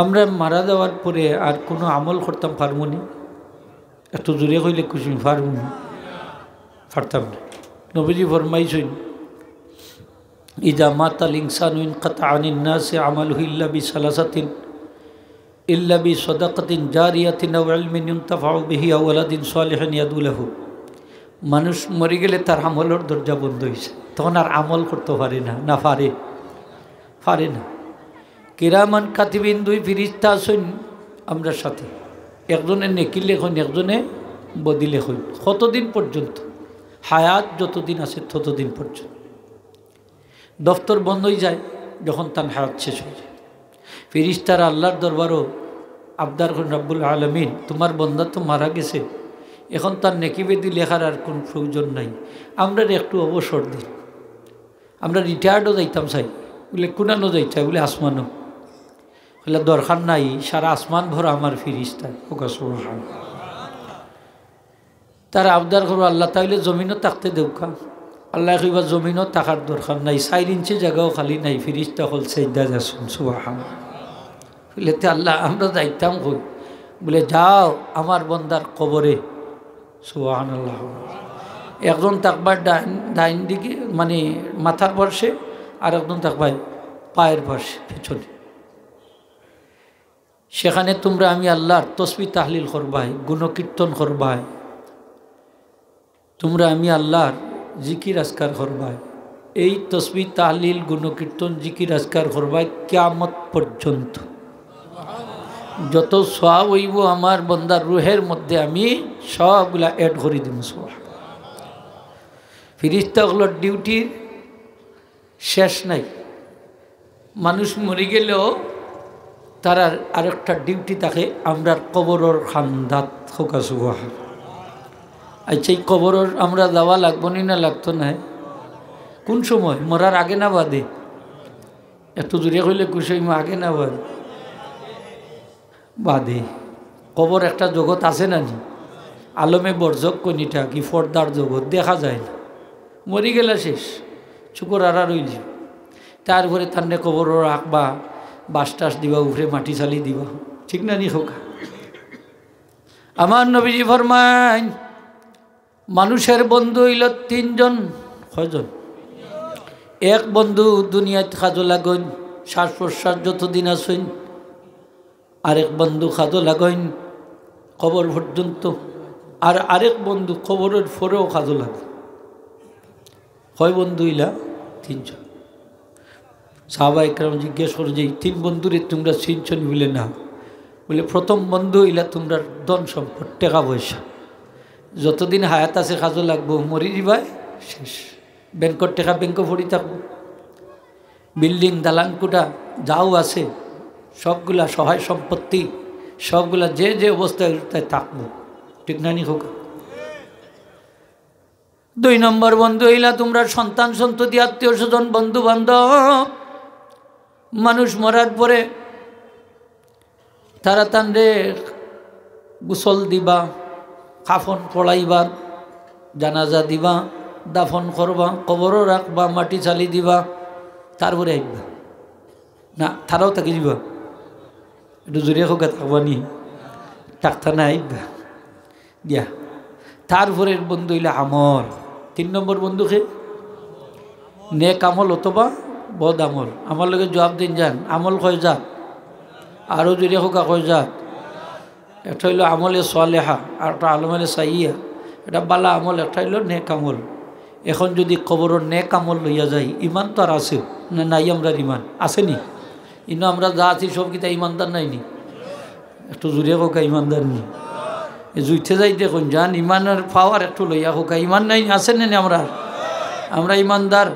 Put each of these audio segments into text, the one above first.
আমরা মারা যাওয়ার পরে আর কোনো আমল করতাম পারবো না? এত জোরে কইলে খুশি পারবো না, পারতাম না। নবীজি ফরমাইছেন ইদা মাতাল ইনসানু ইনকাতা আনিন নাসি আমালুহু ইল্লা বিসালাসাতিন ইল্লা বিসাদাকাতিন জারিয়াতিন আও ইলমিন ইউনতাফাউ বিহি আও ওয়ালাদিন সালিহিন ইয়াদউ লাহু। মানুষ মরে গেলে তার আমলের দরজা বন্ধ হয়েছে, তখন আর আমল করতে পারে না, না পারে না। কিরামান কাতিবিন দুই ফিরিস্তা আছেন আমরা সাথে, একজনে নেকি লেখন, একজনে বদি লেখন। কতদিন পর্যন্ত? হায়াত যতদিন আছে ততদিন পর্যন্ত। দফতর বন্ধ হয়ে যায় যখন তার হায়াত শেষ হয়ে যায়। ফিরিস্তারা আল্লাহর দরবারও আবদার করেন, রব্বুল আলামিন তোমার বন্দা তো মারা গেছে, এখন তার নেকি বেদি লেখার আর কোনো প্রয়োজন নাই, আমরা একটু অবসর দিন, আমরা রিটায়ার্ডও যাইতাম চাই। বলে কোনানো যাইতাই? বলে আসমানও। বলে দরকার নাই, সারা আসমান ভরা আমার ফিরিস্তা। তারা আবদার করবো আল্লাহ তাইলে জমিনও থাকতে দেউকা। আল্লাহ কইবা জমিনও থাকার দরকার নাই, 4 ইঞ্চি জায়গাও খালি নাই, ফিরিস্তা হল সেইদা যাচ্ছেন। সুবহানাল্লাহ। বলে আল্লাহ আমরা যাইতাম কই? বলে যাও আমার বন্দার কবরে। সুবহানাল্লাহ। একজন থাকবার ডাইন দিকে মানে মাথার পার্শ্বে, আর একজন থাকবাই পায়ের পার্শ্বে পেছনে। সেখানে তোমরা আমি আল্লাহর তসবিহ তাহলিল করবাই, গুণকীর্তন করবাই, তোমরা আমি আল্লাহর জিকির আজকার করবাই। এই তসবিহ তাহলিল গুণকীর্তন জিকির আজকার করবাই কিয়ামত পর্যন্ত। যত সওয়াব হইব আমার বন্দার রুহের মধ্যে আমি সবগুলা অ্যাড করে দিব। ফিরিস্তাগুলোর ডিউটির শেষ নাই। মানুষ মরে গেলেও তার আরেকটা ডিউটি থাকে, আমরা কবরের খান্দাত হোকা। সুবহান। আচ্ছা এই কবরের আমরা যাওয়া লাগবো না লাগতো না? কোন সময়? মরার আগে না বাদে? একটু দূরে হইলে কুশই আগে না বাদে? কবর একটা জগৎ আছে না নি? আলমে বর্জক কনিটা কি ফর্দার জগৎ দেখা যায় না, মরি গেলে শেষ, চুকর আড়া রইল। তারপরে তান্নে কবর রাখবা, বাস টাস দিবা, উপরে মাটি চালি দিবা, ঠিক না নি হোক? আমার নবীজি ফরমাইন মানুষের বন্ধু হইল 3 জন। কয়জন? এক বন্ধু দুনিয়াত খাজো লাগইন, শ্বাস প্রশ্বাস যতদিন আসইন। আরেক বন্ধু খাজো লাগইন কবর পর্যন্ত, আর আরেক বন্ধু কবরের পরেও খাজো লাগে। কয় বন্ধু ইলা? 3 জন। সাহাবা ইকরাম জিজ্ঞেস করে যে 3 বন্ধুরে তোমরা চিনছনি? বলে না। বলে প্রথম বন্ধু ইলা তোমরা ধন সম্পদ, টাকা পয়সা, যতদিন হায়াত আছে খাজো লাগবো, মরি যাবাই শেষ। ব্যাংকর টাকা ব্যাংকে পড়ি থাকবো, বিল্ডিং দালানকুটা যাও আছে সবগুলা সহায় সম্পত্তি, সবগুলা যে যে অবস্থায় তাই থাকবো, ঠিক না নি হোক? 2 নম্বর বন্ধু হইলা তোমরা সন্তান সন্ততি, আত্মীয় স্বজন, বন্ধু বান্ধব। মানুষ মরার পরে তারা তান্ডে গোসল দিবা, কাফন পড়াইবা, জানাজা দিবা, দাফন করবা, কবরও রাখবা, মাটি চালি দিবা, তারপরে আইবা না? তারাও থাকি দিবা, একটু জোরে হোক থাকবা নি? ডাক্তার না আইবা দিয়া। তারপরে বন্ধু হইলে আমল। 3 নম্বর বন্ধুকে নেক আমল অথবা বদ আমল। আমার লগে জবাব দিন যান, আমল কয় যাত? আরও জোরে হোক কয় যাত? একটা হইল আমলে সালেহা, আর একটা আলমালে সাইয়া, এটা বালা আমল। একটা হইল নেক আমল। এখন যদি কবরের নেক আমল লইয়া যাই, ইমান তো আর আছে না? নাই আমরা ইমান আসেনি? ইনো আমরা যা আছি সব কিতা ইমানদার নাইনি? একটু জোরে হোক ইমানদার নি? জুইতে যাই দেখুন যান, ইমানের পাওয়ার একটু লইয়া হোক। ইমান নাই আছে না? আমরা ইমানদার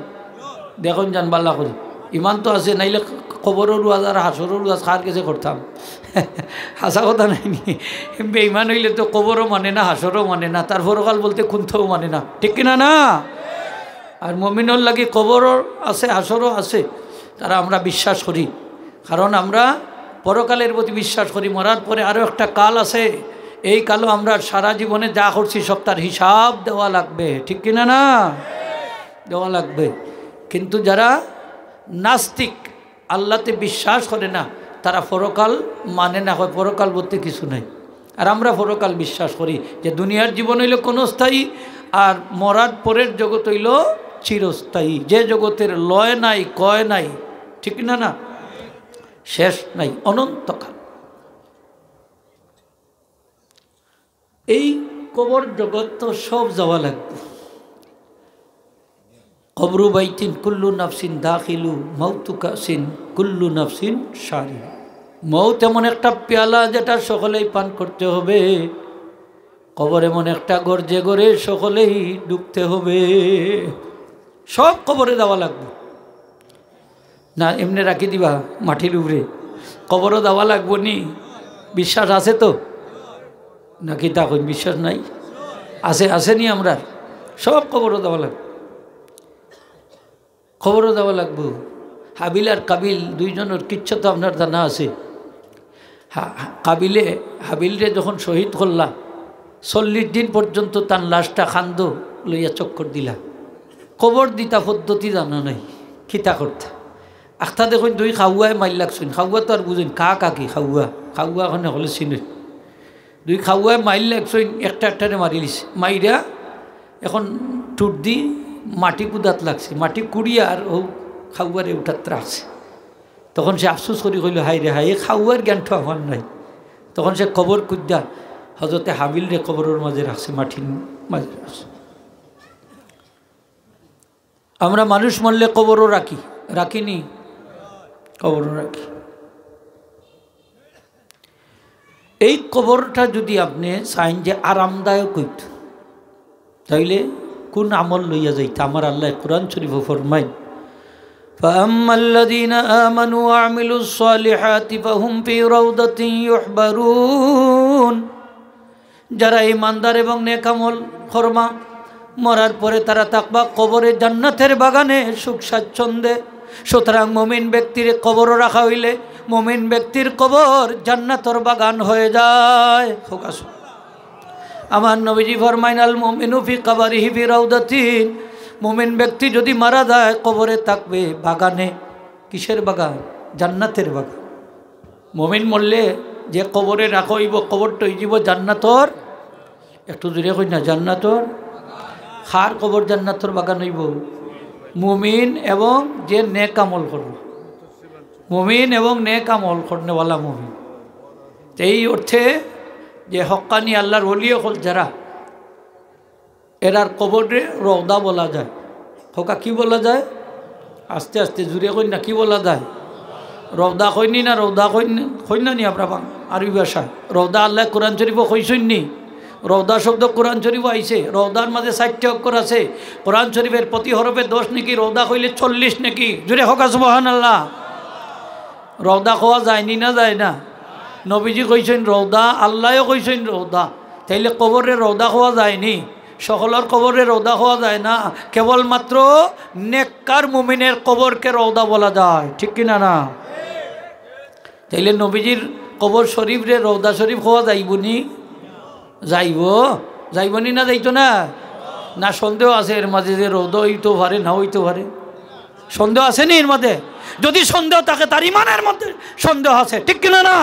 দেখুন যান বাল্লা করি, ইমান তো আছে, নাইলে কবরের রুয়াজ আর হাসরের রুয়াজ খার কেছে করতাম? হাসা কথা নাইনি? বেঈমান হইলে তো কবরও মানে না, হাসরও মানে না, তার পরকাল বলতে কুন্থও মানে না, ঠিক কিনা না? আর মুমিনের লাগি কবরও আছে, হাসরও আছে, তারা আমরা বিশ্বাস করি, কারণ আমরা পরকালের প্রতি বিশ্বাস করি। মরার পরে আরও একটা কাল আছে, এই কালও আমরা সারা জীবনে যা করছি সব তার হিসাব দেওয়া লাগবে, ঠিক কিনা না? দেওয়া লাগবে। কিন্তু যারা নাস্তিক, আল্লাহতে বিশ্বাস করে না, তারা পরকাল মানে না, হয় পরকাল বলতে কিছু নাই। আর আমরা পরকাল বিশ্বাস করি যে দুনিয়ার জীবন হইল ক্ষণস্থায়ী, আর মরার পরের জগৎ হইল চিরস্থায়ী, যে জগতের লয় নাই, কয় নাই, ঠিক না? না, শেষ নাই, অনন্তকাল। এই কবর জগৎ তো সব যাওয়া লাগবে। কবরু বাইতিন কুল্লু নাফসিন দাখিলু মৌতুকা সিন কুল্লু নাফসিন সারি। মৌত এমন একটা পেয়ালা যেটা সকলেই পান করতে হবে। কবর এমন একটা ঘর যে ঘরে সকলেই ডুবতে হবে। সব কবরে দেওয়া লাগবে না, এমনি রাখি দিবা মাটির উপরে? কবরও দেওয়া লাগবো নি? বিশ্বাস আছে তো নাকি? তখন বিশ্বাস নাই? আসেনি আমরা? সব কবরও দেওয়া লাগবে, খবরও দেওয়া লাগবো। হাবিল আর কাবিল দুইজনের কিচ্ছা তো আপনার জানা আছে। হাবিলরে যখন শহীদ করলা, 40 দিন পর্যন্ত তার লাশটা খান্দ লইয়া চক্কর দিলা। কবর দিতা পদ্ধতি জানা নাই, খিতা করতা। আখতা দেখুন দুই খাওয়ায় মাইল লাগছেন। খাওয়া তো আর বুঝেন কাকি খাওয়া ওখানে হলে চিনে। দুই খাওয়ায় মাইল লাগছেন, একটারে মারি লিছে। মাইরা এখন টুট দি মাটি কুদাত লাগছে, মাটি কুড়িয়া আর ও খাওয়ারে উঠাত রাখছে। তখন সে আফসোস করি কইল, হাই রে হাই, এ খাওয়ার জ্ঞানটা আমার নাই। তখন সে কবর কুদ্দা হজরতে হাবিল রে কবরের মাঝে রাখছে, মাটির মাঝে রাখছে। আমরা মানুষ মরলে কবরও রাখিনি? কবরও রাখি। এই কবরটা যদি আপনি চাইন যে আরামদায়ক হইত, তাইলে কোন আমল লইয়া যাইতে? আমার আল্লাহ কোরআন শরীফে ফরমায়, فَأَمَّا الَّذِينَ آمَنُوا وَعَمِلُوا الصَّالِحَاتِ فَهُمْ فِي رَوْضَةٍ يُحْبَرُونَ। যারা ঈমানদার এবং নেক আমল করবা, মরার পরে তারা থাকবা কবরে জান্নাতের বাগানে সুখ স্বাচ্ছন্দ্যে। সুতরাং মুমিন ব্যক্তির কবরও রাখা হইলে মুমিন ব্যক্তির কবর জান্নাতের বাগান হয়ে যায়। আমার নবীজি ফরমাইন, আল মুমিনু ফি কবরিহি ফি রাউদাতিন। মুমিন ব্যক্তি যদি মারা যায় কবরে থাকবে বাগানে। কিসের বাগান? জান্নাতের বাগান। মুমিন মরলে যে কবরে রাখা হইব, কবরটা হয়ে যাব জান্নাতর, একটু দূরে কই না, জান্নাতর। খার কবর জান্নাতর বাগান হইব? মুমিন এবং যে নেক আমল করব, মুমিন এবং নেক আমল করনেওয়ালা মুমিন। এই অর্থে যে হক্কানি আল্লাহর ওলিও হল যারা, এরার কবরে রওদা বলা যায়। হকা কি বলা যায়? আস্তে আস্তে জুড়ে কই না, কি বলা যায়? রওদা কইনি না? রওদা কই না নি আপনার আরবি ভাষায়? রওদা আল্লাহ কোরআন শরীফও কইসইনি। রওদা শব্দ কোরআন শরীফ আইছে। রওদার মাঝে 60টি অক্ষর আছে। কোরআন শরীফের প্রতি হরফে 10 নাকি, রওদা কইলে 40 নাকি। জুড়ে হকা সুবহানাল্লাহ। রওদা খাওয়া যায়নি না? যায় না? নবীজি কইছেন রওদা, আল্লাহও কইছেন রওদা। তাইলে কবরে রওদা খাওয়া যায়নি? সকলের কবরে রওদা খাওয়া যায় না, কেবলমাত্র নেককার মুমিনের কবরকে রওদা বলা যায়, ঠিক কিনা না? তাইলে নবীজির কবর শরীফ রে রওদা শরীফ খাওয়া যাইবনি? যাইবনি না? যাইতো না? না সন্দেহ আছে এর মাঝে যে রওদা হইতে পারে না হইতে পারে? সন্দেহ আছে নি এর মধ্যে? যদি সন্দেহ থাকে তার ইমানের মধ্যে সন্দেহ আছে, ঠিক কিনা না?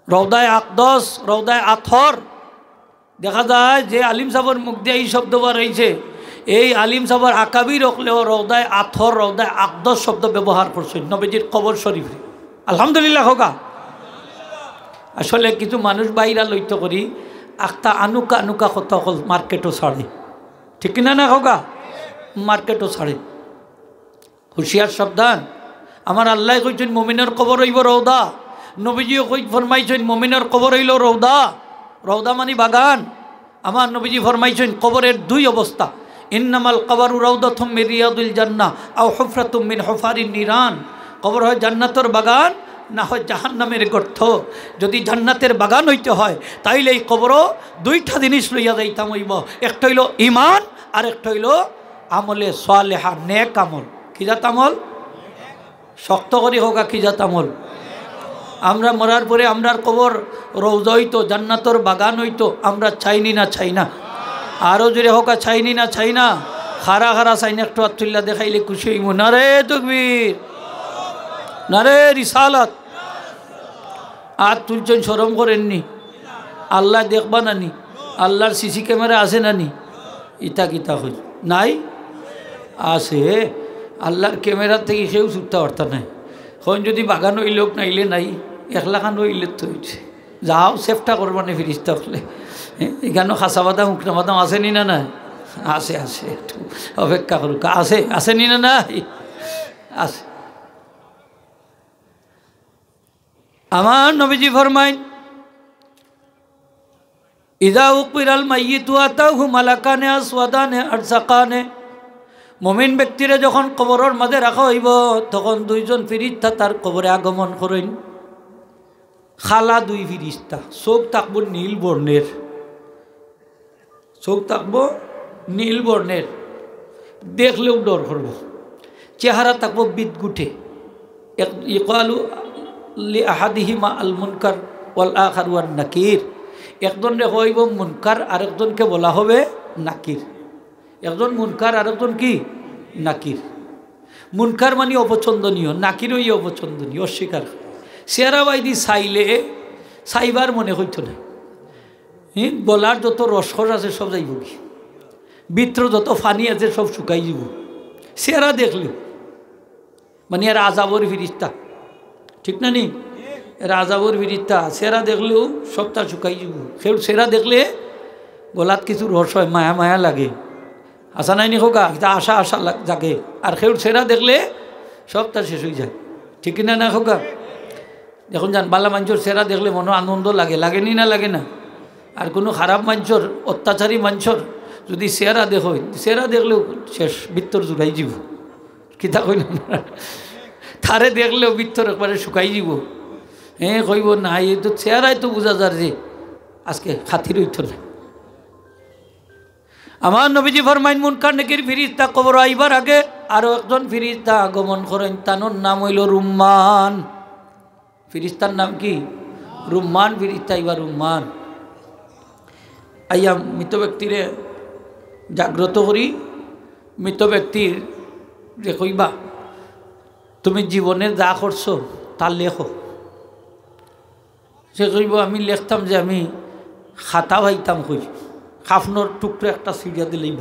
রওদায় আকদস, রওদায় আথর, দেখা যায় যে আলিম সাহর মুখ দিয়ে এই শব্দ বার হয়েছে, এই আলিম সাহর আকাবির রকলেও রওদায় আথর, রওদায় আকদস শব্দ ব্যবহার করছেন নবীজির কবর শরীফে। আলহামদুলিল্লাহ হোকা। আসলে কিছু মানুষ বাইরা লইতে করি আখতা আনুকা কথা হল মার্কেটও ছাড়ে, ঠিক কিনা না হোকা? মার্কেটও ছাড়ে। হুঁশিয়ার সাবধান। আমার আল্লাহ কইছেন মুমিনের কবর হইব রওদা। নবীজিও কই ফরমাইছেন মুমিনের কবর হইল রওদা। রওদা মানে বাগান। আমার নবীজি ফরমাইছেন কবরের 2 অবস্থা, ইন্নামাল কবরু রাউদাতুম মিন রিয়াদিল জান্নাহ আও হুফরাতুম মিন হুফারিন নিরান। কবর হয় জান্নাতের বাগান, না হয় জাহান্নামের গর্ত। যদি জান্নাতের বাগান হইতে হয় তাইলে এই কবরও 2টা জিনিস লইয়া যাইতাম হইব। একটা হইল ঈমান আর একটা হইল আমলে সালেহা, নেক আমল। কি জাত আমল? শক্ত করে হোকা, কি জাত আমল? আমরা মরার পরে আমরার কবর রওজা হইতো, জান্নাতর বাগান হইতো, আমরা চাইনি না? চাই না? আরও জোরে হোকা, চাইনি না? চাই না? খারা চাইনি? একটু আত্মুল্লাহ দেখাইলে খুশি হইব না রে তকবীর। নারে রিসালাত। আর তুলছেন শরম করেননি? আল্লাহ দেখবা নানি? আল্লাহর সিসি ক্যামেরা আছে নানি? ইতা কিতা হই নাই আছে। আল্লাহর ক্যামেরার থেকে কেউ ছুটতে পারতা নাই। হন যদি বাগান ওই লোক নাইলে নাই, একলা খান হইলে তো হইছে। যাও চেষ্টা করবা না ফিরিস্তা হলে। এখানেও খাসা বাদাম উকনা বাদাম আছে নি না? না আছে আছে, একটু অপেক্ষা করুক। আছে আছে নি না? নাই আছে। আমার নবীজি ফরমাইন ইদা উকবিরাল মাইয়িতু আতাহু মালাকানে আসওয়াদানে আরসাকানে। মুমিন ব্যক্তিরে যখন কবরের মাঝে রাখা হইব তখন দুইজন ফিরিস্তা তার কবরে আগমন করেন। খালা দুই ফিরিস্তা, চোখ থাকবো নীল বর্ণের, চোখ থাকবো নীল বর্ণের, দেখলেও ডর করব। চেহারা থাকবো বিদগুটে। ইকালু লিআহাদিহিমা আল মুনকার ওয়াল আখার ওয়ান নাকির। একজনকে হইব মুনকার, আরেকজনকে বলা হবে নাকির। একজন মুনকার, আরেকজন কি নাকির। মুনকার মানে অপছন্দনীয়, নাকিরও অপছন্দনীয়, অস্বীকার। চেহারা বাইদি চাইলে চাইবার মনে হইতো না। গলার যত রসর আছে সব যাইব কি, ভিতর যত ফানি আছে সব শুকাই যাব চেহারা দেখলে। মানে এর আজাবর ফিরিস্তা, ঠিক না নি? এর আজাবর ফিরিস্তা চেহারা দেখলেও সবটা শুকাই যাব। সেও চেহারা দেখলে গলাত কিছু রস হয়, মায়া মায়া লাগে। আশা নাই নি হোকা, এটা আশা আশা জাগে। আর সেও চেহারা দেখলে সবটা শেষ হয়ে যায়, ঠিক না না হোকা? এখন যান বালা মানুষের চেহারা দেখলে মনে আনন্দ লাগে, লাগেনি না? লাগে না? আর কোনো খারাপ মানুষের, অত্যাচারী মানুষের যদি চেহারা দেখো, চেহারা দেখলেও শেষ, ভিতর জুড়াই যাব। কিতা কইল না? তারে দেখলেও ভিতর একবারে শুকাই যাব। কইব না এই তো চেহারাই তো বোঝা যার যে আজকে খাতির হইত না। আমার নবীজি ফরমাইন মুনকার নাকির ফিরিস্তা কবর আইবার আগে আরো একজন ফিরিস্তা আগমন করেন। তানোর নাম হইল রুম্মান। ফিরিস্তার নাম কি? রুম্মান ফিরিস্তা। আইবার রুম্মান আইয়া মৃত ব্যক্তিরে জাগ্রত করি। মৃত ব্যক্তির যে কইবা তুমি জীবনে যা করছো তার লেখো। সে কইব আমি লেখতাম যে আমি খাতা ভাইতাম, কই খাফনোর টুকরো একটা সিরিয়া দিলেইব।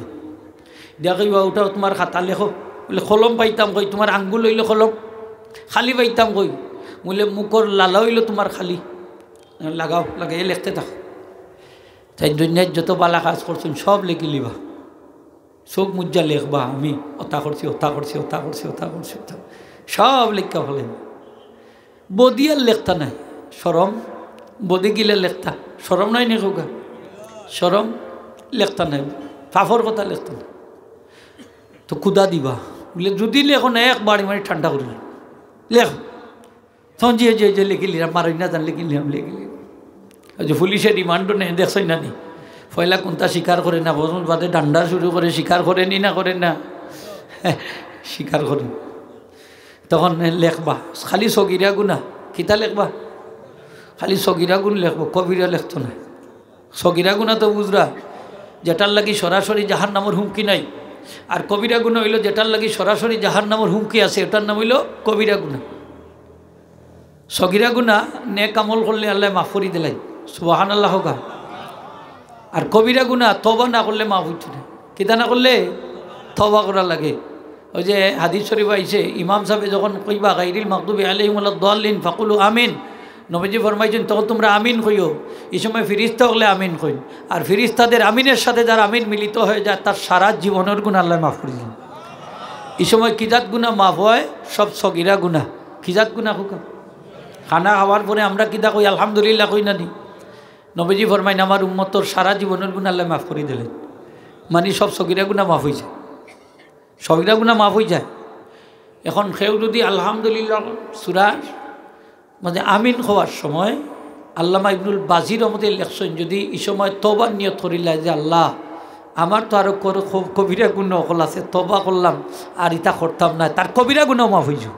দিয়া কইবা ওটাও তোমার খাতা লেখো। বলে কলম পাইতাম, কই তোমার আঙ্গুল হইল কলম। খালি পাইতাম, কই বলে মুখর লালা হইল তোমার খালি। লাগাও, লাগাই লিখতে থাকো। তাই দুনিয়ার যত বালা কাজ করছেন সব লিখি লিবা, চোখ মুজ্জা লেখবা আমি ওটা করছি, ওটা করছি, ওটা করছি, ওটা করছি, ওটা সব লেখা ফেলেন। বদি আর লেখতা নাই, সরম। বদি গিলে লেখতা, সরম নাই নি খোকা? সরম লেখতা নাই, ফাফর কথা লেখতা নাই। তো কুদা দিবা বলে যদি লেখো না একবারই মানে ঠান্ডা করিল লেখ। তখন যে যে যে লিখিলাম মারি না জান লিখিলাম লিখিলাম। যে পুলিশের রিমান্ডও নেই, দেখছেন না নি? পয়লা কোনটা স্বীকার করে না, বছর বাদে ডান্ডা শুরু করে স্বীকার করেনি না করেন না? স্বীকার করেন। তখন লেখবা খালি সগিরা গুণা। কিতা লেখবা? খালি সগিরা গুণ লেখবো, কবিরা লেখতো না। সগিরা গুণা তো বুঝরা, যেটার লাগি সরাসরি জাহার নামের হুমকি নাই। আর কবিরা গুণা হইল যেটার লাগি সরাসরি জাহার নামের হুমকি আছে, এটার নাম হইল কবিরা গুণা। সগিরা গুণা নেক আমল করলে আল্লাহ মাফ করে দিলাই, সুবহানাল্লাহ হোক। আর কবিরা গুণা তওবা না করলে মাফ হইত না। কিতা না করলে? তওবা করা লাগে। ওই যে হাদিস শরীফ আইছে, ইমাম সাহেব যখন কইবা গায়রিল মাগদুবি আলাইহিম ওয়ালাদ-দাল্লিন ফাকুলু আমিন, নবীজি ফরমাইছেন তখন তোমরা আমিন কইও। এই সময় ফিরিস্তা হলে আমিন কই। আর ফিরিস্তাদের আমিনের সাথে যার আমিন মিলিত হয়ে যায় তার সারা জীবনের গুণ আল্লাহ মাফ করে দেন। এই সময় কিজাত গুণা মাফ হয়, সব সগিরা গুণা। কিজাত গুণা হোক, খানা খাওয়ার পরে আমরা কিতা কই আলহামদুলিল্লাহ কই না নি? নবীজি ফরমাইন আমার উম্মতর সারা জীবনের গুণ আল্লাহ মাফ করে দিলেন। মানে সব সগিরা গুণা মাফ হয়ে যায়, সগিরা গুণা মাফ হয়ে যায়। এখন সেও যদি আলহামদুলিল্লাহ সূরা মানে আমিন হওয়ার সময় আল্লামা ইবনুল বাজির রহমতুল্লাহ লেখছেন, যদি এই সময় তওবার নিয়ত করিলা যে আল্লাহ আমার তো আরও কবিরা গুণ অকল আছে, তওবা করলাম আর ইটা করতাম না, তার কবিরা গুণও মাফ হয়ে যাব।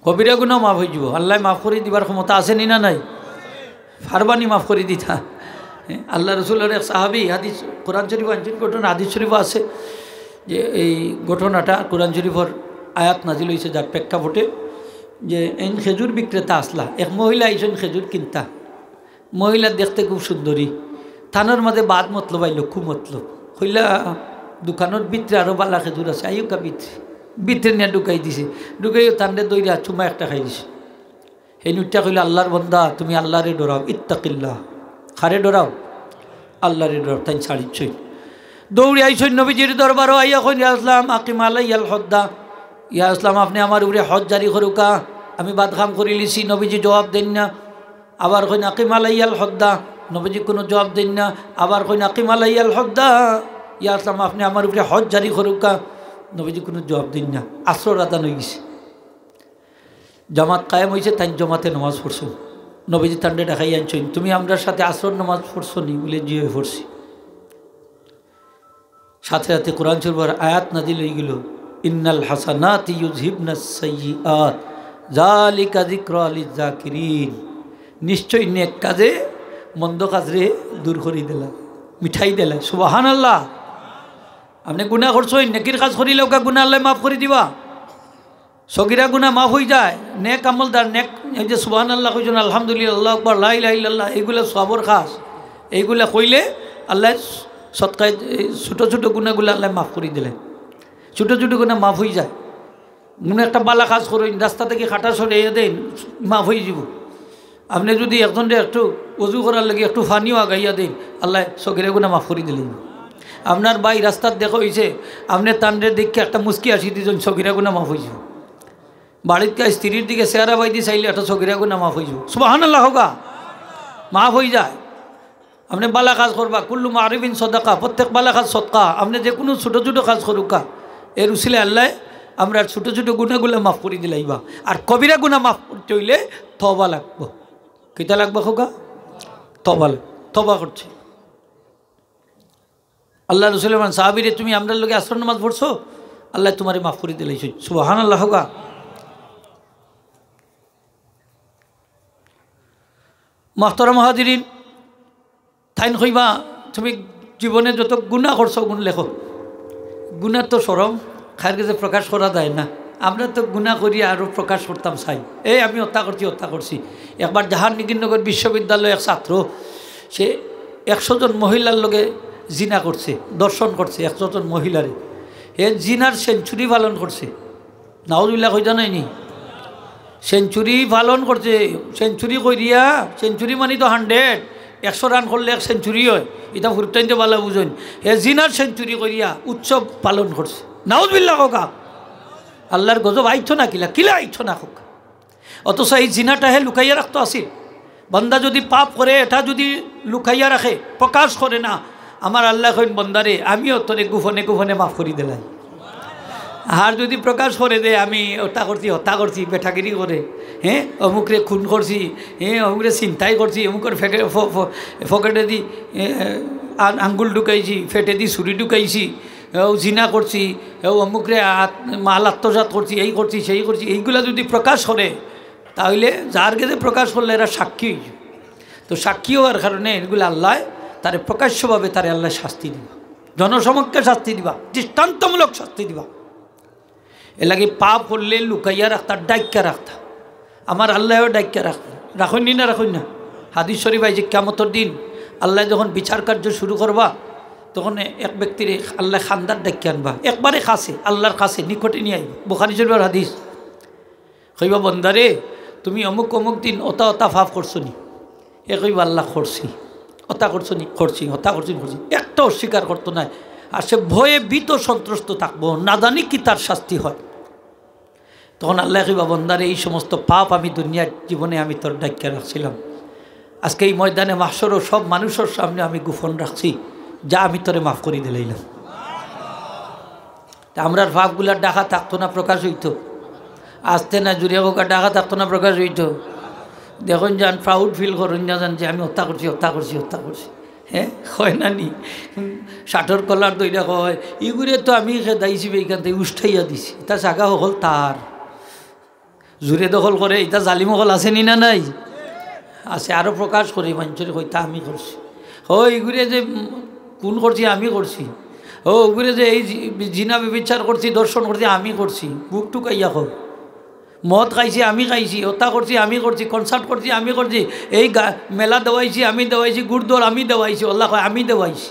কবিরা গুণও মাফ হয়ে যাব। আল্লাহ মাফ করে দিবার ক্ষমতা আছে নি না নাই? ফারবানি মাফ করে দিতা। আল্লাহ রসুলের এক সাহাবি হাদিস কোরআন শরীফ আনছেন ঘটনা, হাদিস শরীফ আছে যে এই ঘটনাটা কোরআন শরীফর আয়াত নাজিল হয়েছে যার প্রেক্ষাপটে যে এন খেজুর বিক্রেতা আসলা এক মহিলা আইসেন খেজুর কিনতা মহিলা দেখতে খুব সুন্দরী থানোর মাঝে বাদ মতলব আইল খুব মতলব হইলা দোকানের ভিতরে আরও বালা খেজুর আছে আইকা ভিতরে নিয়ে ঢুকাই দিছে ঢুকাইও তান্ডে দইরা চুমা একটা খাই দিছে এই নুটটা কইল আল্লাহর বন্দা তুমি আল্লাহরে ডরাও ইত্তাকিল্লাহ খারে ডরাও আল্লাহরে ডরাও তাই ছাড়িচ্ছই দৌড়ে আইসই নবীজির দরবারও আইয়া কইল ইয়া ইসলাম আকিম আলাইয়াল হদ্দা ইয়া ইসলাম আপনি আমার উপরে হজ জারি করুকা আমি বাদ কাম করে লিছি নবীজি জবাব দেন না আবার কইন আকিম আলাইয়াল হদ্দা নবীজি কোনো জবাব দেন না আবার কইন আকিম আলাইয়াল হদ্দা ইয়া ইসলাম আপনি আমার উপরে হজ জারি করুকা নবীজি কোনো জবাব দেন না আসর আদান হয়ে গেছে জামাত কায়েম হয়েছে তাই জমাতে নামাজ পড়ছো নবীজি তান্ডে দেখাই আনছেন তুমি আমরার সাথে আসর নামাজ পড়ছো নি বলে জিয়ে পড়ছি সাথে সাথে কোরআন শরীফের আয়াত নাজিল হয়ে গেল ইন্নাল হাসানাতি ইউযহিবনাস সাইয়্যাত যালিকা যিকরা লিয-যাকিরিন নিশ্চয় নেক কাজে মন্দ কাজরে দূর করে দিলা মিঠাই দিলা সুবহানাল্লাহ আপনি গুনাহ করছেন নেকির কাজ করিলেও কা গুনাহ আল্লাহ মাফ করে দিবা সগীরা গুনাহ মাফ হয়ে যায় নেক আমলদার নেক এই যে সুবহানাল্লাহ কইছেন আলহামদুলিল্লাহ আল্লাহু আকবার লা ইলাহা ইল্লাল্লাহ এগুলা সবর খাস এইগুলা কইলে আল্লাহ সৎকায় ছোটো ছোটো গুণাগুলো আল্লাহ মাফ করে দিলেন ছোটো ছোটো গুণা মাফ হয়ে যায় মনে একটা বালা কাজ করেন রাস্তা থেকে খাটা সরে দেন মাফ হয়ে যাব আপনি যদি একজনকে একটু অজু করার লাগে একটু ফানিও আগাইয়া দেন আল্লাহ সগিরা গুণা মাফ করে দিলেন আপনার ভাই রাস্তার দেখা হয়েছে আপনি তান্ডের দিকে একটা মুস্কি আসি দিয়েছেন সগিরা গুণা মাফ হয়ে যাব বাড়িতে স্ত্রীর দিকে চেহারা বাই দিয়ে চাইলে একটা সগিরা গুণা মাফ হয়ে যাব সুবহানাল্লাহ হোগা মাফ হয়ে যায় আপনি বালা কাজ করবা কুল্লু মারিফিন সদাকা প্রত্যেক বালা কাজ সদকা আপনি যে কোনো ছোটো ছোটো কাজ করুকা এর উসিলে আল্লাহ আমরা ছোটো ছোটো গুণাগুলো মাফ করে দিলাইবা আর কবিরা গুণা মাফ করতে হইলে তবা লাগবো কিতা লাগবা খোকা তবা করছে আল্লাহ রসুল সাহাবিরে তুমি আমরা লোকে আসর নামাজ পড়ছো আল্লাহ তোমারে মাফ করে দিলাইছ সুবহানাল্লাহ হোগা মুহতারাম হাজিরিন তাইন কইবা তুমি জীবনে যত গুণা করছো গুণ লেখো গুণার তো সরম খায়ের কাছে প্রকাশ করা যায় না আমরা তো গুণা করি আরও প্রকাশ করতাম চাই এই আমি হত্যা করছি একবার জাহাঙ্গীরনগর বিশ্ববিদ্যালয়ের এক ছাত্র সে 100 জন মহিলার লগে জিনা করছে দর্শন করছে 100 জন মহিলারে এ জিনার সেঞ্চুরি পালন করছে নাউজুবিল্লাহ কই জানাইনি সেঞ্চুরি পালন করছে সেঞ্চুরি কইরিয়া সেঞ্চুরি মানে তো 100 রান করলে 1 সেঞ্চুরি হয় এটা ফুরতাইতে ভালো বুঝেন এ জিনার সেঞ্চুরি করিয়া উৎসব পালন করছে নাউজুবিল্লাহ কোকা আল্লাহর গজব আইছো না কিলা আইছো না হোক অথচ এই জিনাটা হে লুকাইয়া রাখতো আসিল বন্দা যদি পাপ করে এটা যদি লুকাইয়া রাখে প্রকাশ করে না আমার আল্লাহ কইন বন্দারে আমিও তোরে গোপনে গোপনে মাফ করি দিলাই আর যদি প্রকাশ করে দে আমি হত্যা করছি বেঠাগিরি করে হ্যাঁ অমুকরে খুন করছি অমুকরে চিন্তাই করছি অমুকের ফকেটে দি আঙ্গুল ঢুকাইছি ফেটে দি ছুরি ঢুকাইছি জিনা করছি অমুকরে মাল আত্মসাৎ করছি এই করছি সেই করছি এইগুলা যদি প্রকাশ করে তাহলে যার কাছে প্রকাশ করলে এরা সাক্ষী তো সাক্ষী হওয়ার কারণে এগুলো আল্লাহ তারে প্রকাশ্যভাবে তারে আল্লাহ শাস্তি দিবা জনসমক্ষে শাস্তি দিবা দৃষ্টান্তমূলক শাস্তি দিবা এ লাগে পাপ করলে লুকাইয়া রাখতা ডাইক্যা রাখতা আমার আল্লাহও ডাইক্যা রাখুন না হাদিস শরীফ আইছে কিয়ামতের দিন আল্লাহ যখন বিচার কার্য শুরু করবা তখন এক ব্যক্তির আল্লাহ খান্দার ডাইক্যা আনবা একবারে কাছে আল্লাহর কাছে নিকটে নিয়ে আইবা বুখারী শরীফের হাদিস কইবা বন্দারে তুমি অমুক অমুক দিন অতা ফাপ করছো নি এ কইবা আল্লাহ করছি অতা করছো নি করছি হতা করছি একটা অস্বীকার করতো না আর সে ভয়ে ভীত সন্ত্রস্ত থাকবো না জানি কি তার শাস্তি হয় তখন আল্লাহ কইবা বন্দারে এই সমস্ত পাপ আমি দুনিয়ার জীবনে আমি তোর ডাক্যা রাখছিলাম আজকে এই ময়দানে মাহশর সব মানুষের সামনে আমি গোপন রাখছি যা আমি তোরে মাফ করে দিলাইলাম আমরার পাপগুলার ডাকা থাকতো না প্রকাশ হইতো আসতে না জুড়ে হোক ডাকা থাকতো না প্রকাশ হইতো দেখুন যান প্রাউড ফিল করুন না যান যে আমি হত্যা করছি হ্যাঁ হয় না নি ষাটর কলার দইটা কয় ইগুরে তো আমি দাইছি এইখান থেকে উষ্ঠাইয়া দিছি এটা জাগা হল তার জুড়ে দখল করে এটা জালিম হল আছে নি না নাই আছে আরও প্রকাশ করে মানুষের কইতা আমি করছি হয় ইগুরে যে কোন করছি আমি করছি ও ঘুরে যে এই জিনা বিচার করছি, দর্শন করছি, আমি করছি, বুক টুকাইয়া হোক, মদ খাইছি আমি খাইছি, ওটা করছি আমি করছি, কনসার্ট করছি আমি করছি, এই মেলা দেওয়াইছি আমি দেওয়াইছি, গুড়দৌড় আমি দেওয়াইছি, আল্লাহ কয় আমি দেওয়াইছি।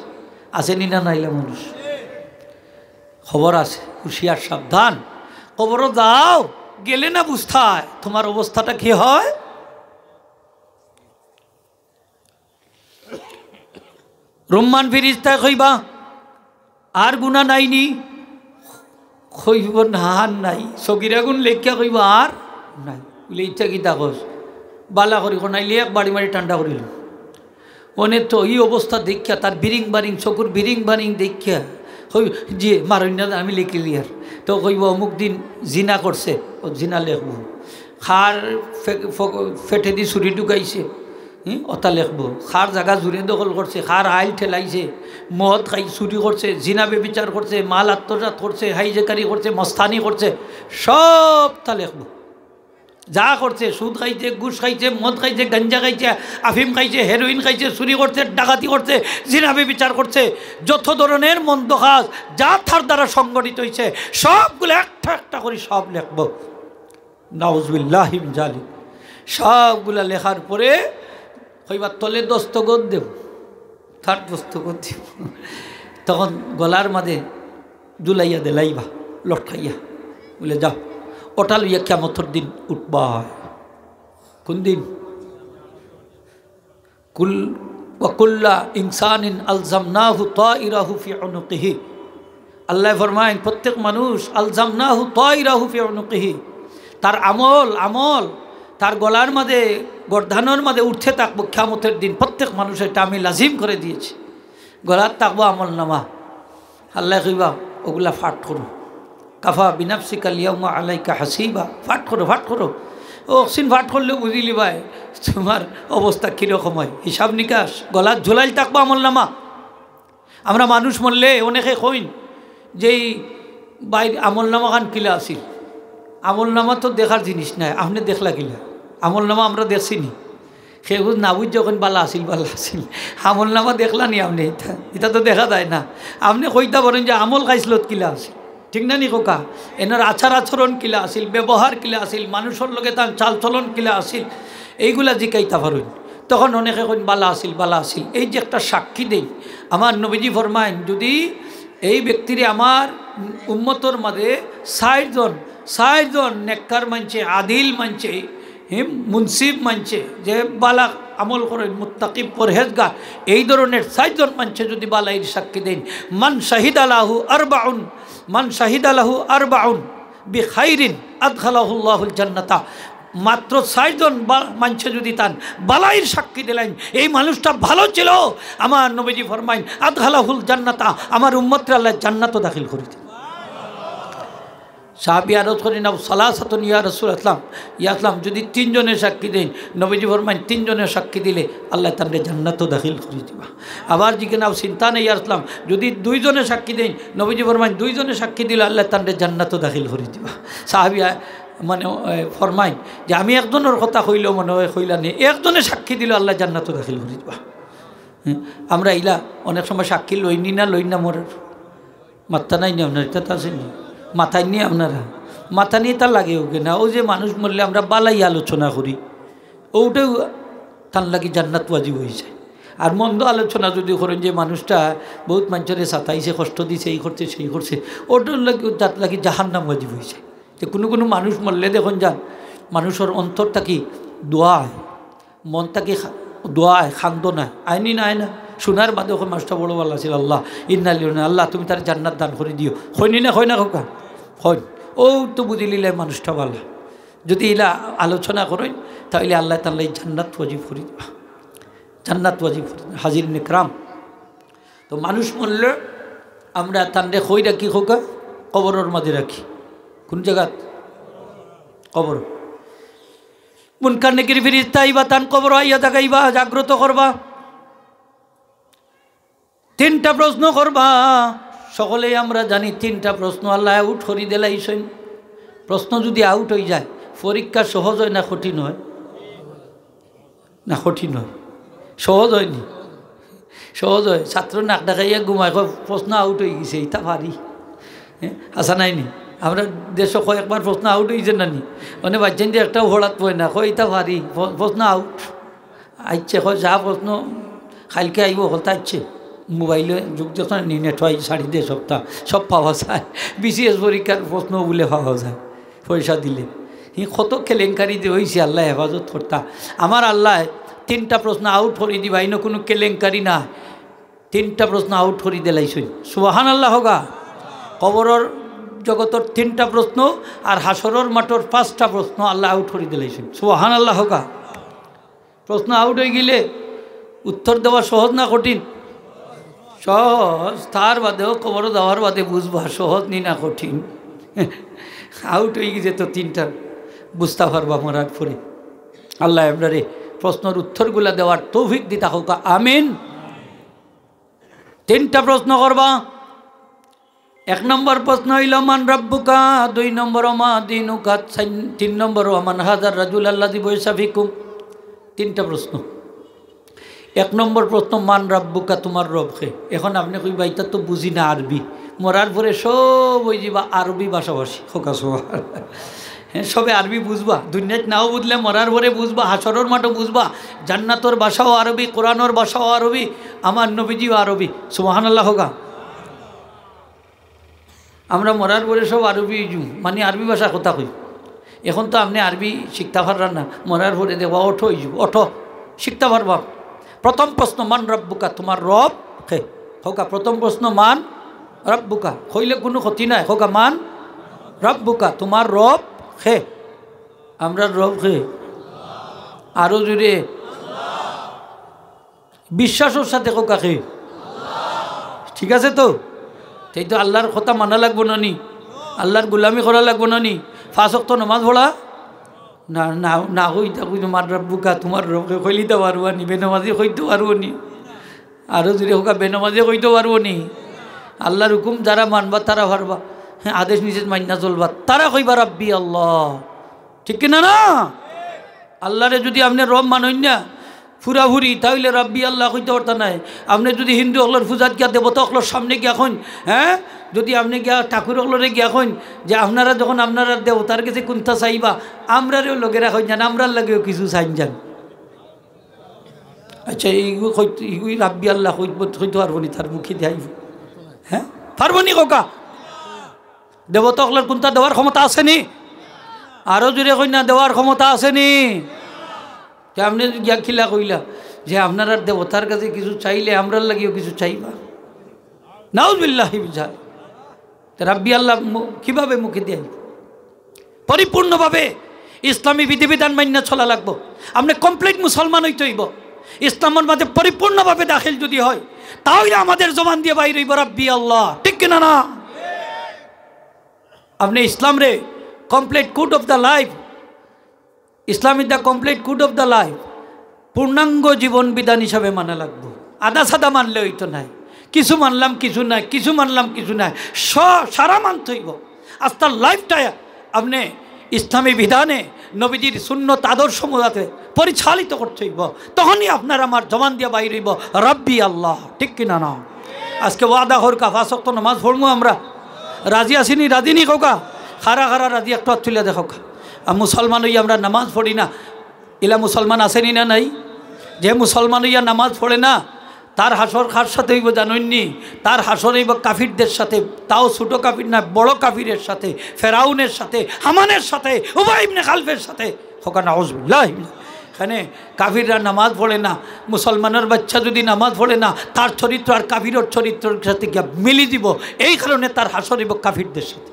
আসেনি না নাইলে মানুষ? খবর আছে, হুঁশিয়ার সাবধান। কবরও দাও, গেলে না বুঝতায় তোমার অবস্থাটা কি হয়। রুম্মান ফিরিস্তায় কইবা আর গুণা নাইনি, কইব না নাই, সগিরা গুণ লেখিয়া কইব আর নাই, বলে ইচ্ছা কি তাকস বালা করি নাইলে এক বাড়ি মারি ঠান্ডা করিল। অনেক তো এই অবস্থা দেখিয়া তার বিরিং বারিং চকুর বিরিং বারিং দেখিয়া কই যে মারণ্য আমি লিখিলি আর তো কইব অমুক দিন জিনা করছে, ও জিনা লেখব, খার ফেটে দি চুরি ঢুকাইছে, ওটা লেখব, খার জায়গা জুড়ে দখল করছে, খার আইল ঠেলাইছে, মদ খাই চুরি করছে, জিনা বেবিচার করছে, মাল আত্মসাৎ করছে, হাইজেকারি করছে, মস্তানি করছে, সব তা লেখব। যা করছে, সুদ খাইছে, ঘুষ খাইছে, মদ খাইছে, গাঞ্জা খাইছে, আফিম খাইছে, হেরোইন খাইছে, চুরি করছে, ডাকাতি করছে, জিনা বেবিচার করছে, যত ধরনের মন্দ কাজ যা তার দ্বারা সংগঠিত হয়েছে সবগুলো একটা একটা করে সব লেখব। নাউজুবিল্লাহি মিন জালিক। সবগুলা লেখার পরে কইবার তলে দস্তখত দেব, তার দস্তখত দেব, তখন গলার মাঝে দুলাইয়া দেলাইবা লটকাইয়া, বলে যাও ওটা লইয়া কিয়ামতের দিন উঠবা। কোন দিন? কুল্লা ইনসানিন আলজামনাহু তাইরাহু ফি উনুকিহি। আল্লাহ ফরমায় প্রত্যেক মানুষ আলজামনাহু তাইরাহু ফি উনুকিহি, তার আমল তার গলার মাঝে গর্ধানোর মাঝে উঠতে থাকবো কিয়ামতের দিন। প্রত্যেক মানুষ এটা আমি লাজিম করে দিয়েছি, গলার থাকবো আমল নামা। আল্লাহ কইবা ওগুলা ফাট করো, কাফা বিনাফসিকা লিয়াউমা আলাইকা হাসিবা, ফাট করো। ও অক্সিন ফাট করলেও বুঝিলি ভাই তোমার অবস্থা কীরকম হয়, হিসাব নিকাশ গলার ঝোলাই থাকবো আমল নামা। আমরা মানুষ মরলে অনেকে কইন যেই বাইর আমল নামা খান কিলা আসিল, আমল নামা তো দেখার জিনিস নাই, আপনি দেখলা কিলা আমল নামা আমরা দেখছিনি, সেগুলো না বুঝ যখন বালা আসিল আমল নামা দেখলা নি আপনি, এটা তো দেখা যায় না। আপনি কইতা পারেন যে আমল খাইছিলত কিলা আসিল, ঠিক না নি কোকা, এনার আচার আচরণ কিলা আসিল, ব্যবহার কিলা আসিল, মানুষের লগে তার চাল চলন কিলা আসিল, এইগুলা জিকাইতা পারেন। তখন অনেকে কইন বালা আসিল। এই যে একটা সাক্ষী দেই, আমার নবীজি ফরমাইন যদি এই ব্যক্তিরে আমার উম্মতর মাঝে ৬০ জন নেককার মানছে, আদিল মানছে, মুনসিব মানছে, যে বালা আমল করেন, মুত্তাকি পরহেজগার, এই ধরনের ৬০ জন মানছে যদি বালাইর সাক্ষী দেন, মান শাহিদালাহু আরবাউন বিখাইরিন আদখালাহুল্লাহুল জান্নাতা, মাত্র ৬০ জন মানছে যদি তান বালাইর সাক্ষী দিলেন, এই মানুষটা ভালো ছিল, আমার নবীজি ফরমাইন আদখালাহুল জান্নাতা, আমার উম্মতরে আল্লাহ জান্নাতও দাখিল করে দিন। সাহাবী আরজ করেন সালাসাতুন ইয়া রাসূলুল্লাহ, যদি ৩ জনের সাক্ষী দেন, নবীজি ফরমাইন ৩ জনের সাক্ষী দিলে আল্লাহ তাদের জান্নাতও দাখিল করে দিবা। আবার জিজ্ঞেস নাও চিন্তা নেই ইয়া রাসূলুল্লাহ, যদি 2 জনের সাক্ষী দেন, নবীজি ফরমাইন 2 জনের সাক্ষী দিলে আল্লাহ তাদের জান্নাতও দাখিল করে দিবা। সাহাবী মানে ফরমাইন যে আমি একজনের কথা কইলেও মনে হয় কইলা নেই, একজনের সাক্ষী দিলে আল্লাহ জান্নাতও দাখিল করে দিবা। আমরা ইলা অনেক সময় সাক্ষী লইনি না মরার মাত্রা নাই নি, আপনার এটা আসেনি মাথায় নিয়ে, আপনারা মাথা নিয়ে তার লাগে ওকে না। ও যে মানুষ মরলে আমরা বালাই আলোচনা করি, ওটাও তার লাগে জান্নাত ওয়াজিব হয়ে যায়। আর মন্দ আলোচনা যদি করেন যে মানুষটা বহুত মানুষের সাতাইছে, কষ্ট দিছে, এই করছে সেই করছে, ওটার লাগে তার লাগে জাহান্নাম ওয়াজিব হয়ে যায়। যে কোনো মানুষ মরলে দেখুন যান মানুষের অন্তরটা কি দোয়ায়, মনটা কি দোয়ায়, খান্দো না, আইনি না আয় না শোনার বাদে ওখানে মানুষটা বড় ভালো আছে, আল্লাহ ইন্নালিনা, আল্লাহ তুমি তার জান্নাত দান করে দিও, হয়নি না হয় না খোকা হয়, ও তো বুঝিলিলে মানুষটা ভালো। যদি এলা আলোচনা করেন তাহলে আল্লাহ তাআলা জান্নাত ওয়াজিব করে দিবা, জান্নাত ওয়াজিব করে দিবা। হাজিরিন ইকরাম, তো মানুষ মরলে আমরা তান্ডে কই রাখি খোকা, কবরের মাঝে রাখি। কোন জায়গা? কবর। মুনকার নেকির ফেরেশতা আইবা, তান কবর আইয়া জাগাইবা, জাগ্রত করবা, 3টা প্রশ্ন করবা। সকলেই আমরা জানি 3টা প্রশ্ন আল্লাহ আউট করি দিলাইছেন। প্রশ্ন যদি আউট হয়ে যায় পরীক্ষা সহজ হয় না কঠিন হয়? না কঠিন হয়, সহজ হয়নি। সহজ হয়। ছাত্র নাক ডাকাইয়া ঘুমায়, প্রশ্ন আউট হয়ে গেছে, ইটা পারি। হ্যাঁ, আসা নাইনি আমরা দেশ কয়েকবার প্রশ্ন আউট হয়েছে নানি, মানে বাচ্চান দিয়ে একটাও হঠাৎ পড়ে না, কয় ইটা পারি, প্রশ্ন আউট আইচ্ছে, কয় যা প্রশ্ন কালকে আইব হলতা আইচ্ছে। মোবাইলে যুগ যখন নেট হয় 2.5 সপ্তাহ সব পাওয়া যায়। বিসিএস পরীক্ষার প্রশ্ন বলে পাওয়া যায় পয়সা দিলে। কত কেলেঙ্কারি যে হয়েছে, আল্লাহ হেফাজত করতা। আমার আল্লাহ 3টা প্রশ্ন আউট করে দিবা, ইনো কোনো কেলেঙ্কারি না। 3টা প্রশ্ন আউট করে দিলাইছই, সুবহানাল্লাহ হোগা। কবরের জগতের 3টা প্রশ্ন আর হাসরের মাঠের 5টা প্রশ্ন আল্লাহ আউট করে দিলাইছই, সুবহানাল্লাহ হোগা। প্রশ্ন আউট হয়ে গেলে উত্তর দেওয়া সহজ না কঠিন? সহজ। তার বাদেও কবর দেওয়ার বাদে বুঝবা সহজ নি না কঠিন। আউট হয়ে গেছে তো 3টা বুঝতে পারবা মরার পরে। আল্লাহ আপনারে প্রশ্নের উত্তরগুলা দেওয়ার তৌফিক দিতা হোক, আমিন। 3টা প্রশ্ন করবা। 1 নম্বর প্রশ্ন হইল মান রাব্বুকা, 2 নম্বর মা দিনুকা, 3 নম্বর মান হাজার রাজুল আল্লাযী বয়সা ফিকুম। 3টা প্রশ্ন। 1 নম্বর প্রশ্ন মান রাব্বুকা, তোমার রবকে। এখন আপনি কইবা এটা তো বুঝি না আরবি। মরার পরে সব ওই যাবা আরবি ভাষাভাষী হোকা সবার। হ্যাঁ, সবে আরবি বুঝবা, দুনিয়াত নাও বুঝলে মরার পরে বুঝবা, হাসরের মাঠও বুঝবা। জান্নাতর ভাষাও আরবি, কোরআনের ভাষাও আরবি, আমার নবীজিও আরবি, সুবহানাল্লাহ হোগা। আমরা মরার পরে সব আরবি মানে আরবি ভাষা কথা কই। এখন তো আপনি আরবি শিখতে পারবেন না, মরার পরে দেবা অটো হয়ে অটো শিখতে পারবা। প্রথম প্রশ্ন মান রব্বুকা, তোমার রব কে হোকা। প্রথম প্রশ্ন মান রব্বুকা, কইলে কোনো ক্ষতি নাই, হোকা মান রব্বুকা, তোমার রব কে। আমরা রব কে আরো জুড়ে বিশ্বাসের সাথে হোকা কে। ঠিক আছে তো, সেই তো আল্লাহর কথা মানা লাগবো না নি, আল্লাহর গোলামি করা লাগবো না নি। 5 ওয়াক্ত নামাজ পড়া না না না হইতা কই তোমার রব্বুকা, তোমার রবকে কইলিতে পারবো নি, বেনামাজি কইতে পারবো নি, আরও যদি হোকা বেনামাজি কইতে পারবো নি। আল্লাহর হুকুম যারা মানবা তারা পারবা, হ্যাঁ আদেশ নিষেধ মান্না চলবা, তারা কইবা রাব্বি আল্লাহ। ঠিক কিনা না? আল্লাহরে যদি আপনি রব মানইন না ফুরাফুরি, তাহলে রাব্বি আল্লাহ কইতে পারতা নাই। আপনি যদি হিন্দু হকলের পূজাত গিয়া দেবতা হকলের সামনে গিয়া কইন, হ্যাঁ যদি আপনি গিয়া ঠাকুর হকলরে গিয়া কইন যে আপনারা যখন আপনারা দেবতার কাছে কোনটা চাইবা, আমরারেও লগেরা কইন যান, আমরার লাগেও কিছু চাইন যান। আচ্ছা এইগুই রাব্বি আল্লাহ কইতে পারবো নি, তার মুখে দেখাইব? হ্যাঁ পারবো নি কোকা? দেবতা হকলের কোনটা দেওয়ার ক্ষমতা আসেনি? আরও জোরে কই না, দেওয়ার ক্ষমতা আসেনি? আপনি গিয়া খিলা কইলা যে আপনারা দেবতার কাছে কিছু চাইলে আমরার লাগিও কিছু চাইবা, নাউযুবিল্লাহি মিন যালিক। রাব্বি আল্লাহ কীভাবে মুখে দেয়? পরিপূর্ণভাবে ইসলামী বিধিবিধান মান্য চলা লাগবো। আপনি কমপ্লিট মুসলমান হইতে হইব, ইসলামের মাঝে পরিপূর্ণভাবে দাখিল যদি হয়, তাহলে আমাদের জবান দিয়ে বাইরে হইব রাব্বি আল্লাহ। ঠিক কিনা না? আপনি ইসলাম রে complete code of the life, Islam is the complete code of the life, পূর্ণাঙ্গ জীবন বিধান হিসাবে মানা লাগবো। আদা সাদা মানলে হইতো নাই, কিছু মানলাম কিছু নাই, কিছু মানলাম কিছু নাই, সারা মানতে হইব। আস্তার লাইফটাই আপনি ইসলামী বিধানে নবীজির সুন্নত আদর্শ মোতাবেক পরিচালিত করতে হইব, তখনই আপনার আমার জবান দিয়ে বাইর হইব রাব্বি আল্লাহ। ঠিক কিনা না? আজকে ওয়াদা হরকা 5 ওয়াক্ত নামাজ পড়বো আমরা, রাজি আসিনি? রাজি নি কোকা? খারা খারা রাজি একটু তুলে দেখো। মুসলমান হইয়া আমরা নামাজ পড়ি না, এলা মুসলমান আসেনি না নাই? যে মুসলমান হইয়া নামাজ পড়ে না, তার হাসর কার সাথে হইব জানেননি? তার হাসর হইব কাফিরদের সাথে, তাও ছোটো কাফির না, বড় কাফিরের সাথে, ফেরাউনের সাথে, হামানের সাথে, উবাই ইবনে খালফের সাথে। হোকা নাউযুবিল্লাহ। এখানে কাফিররা নামাজ পড়ে না, মুসলমানের বাচ্চা যদি নামাজ পড়ে না, তার চরিত্র আর কাফিরের চরিত্রের সাথে গিয়া মিলি দিব। এই কারণে তার হাসর হইব কাফিরদের সাথে।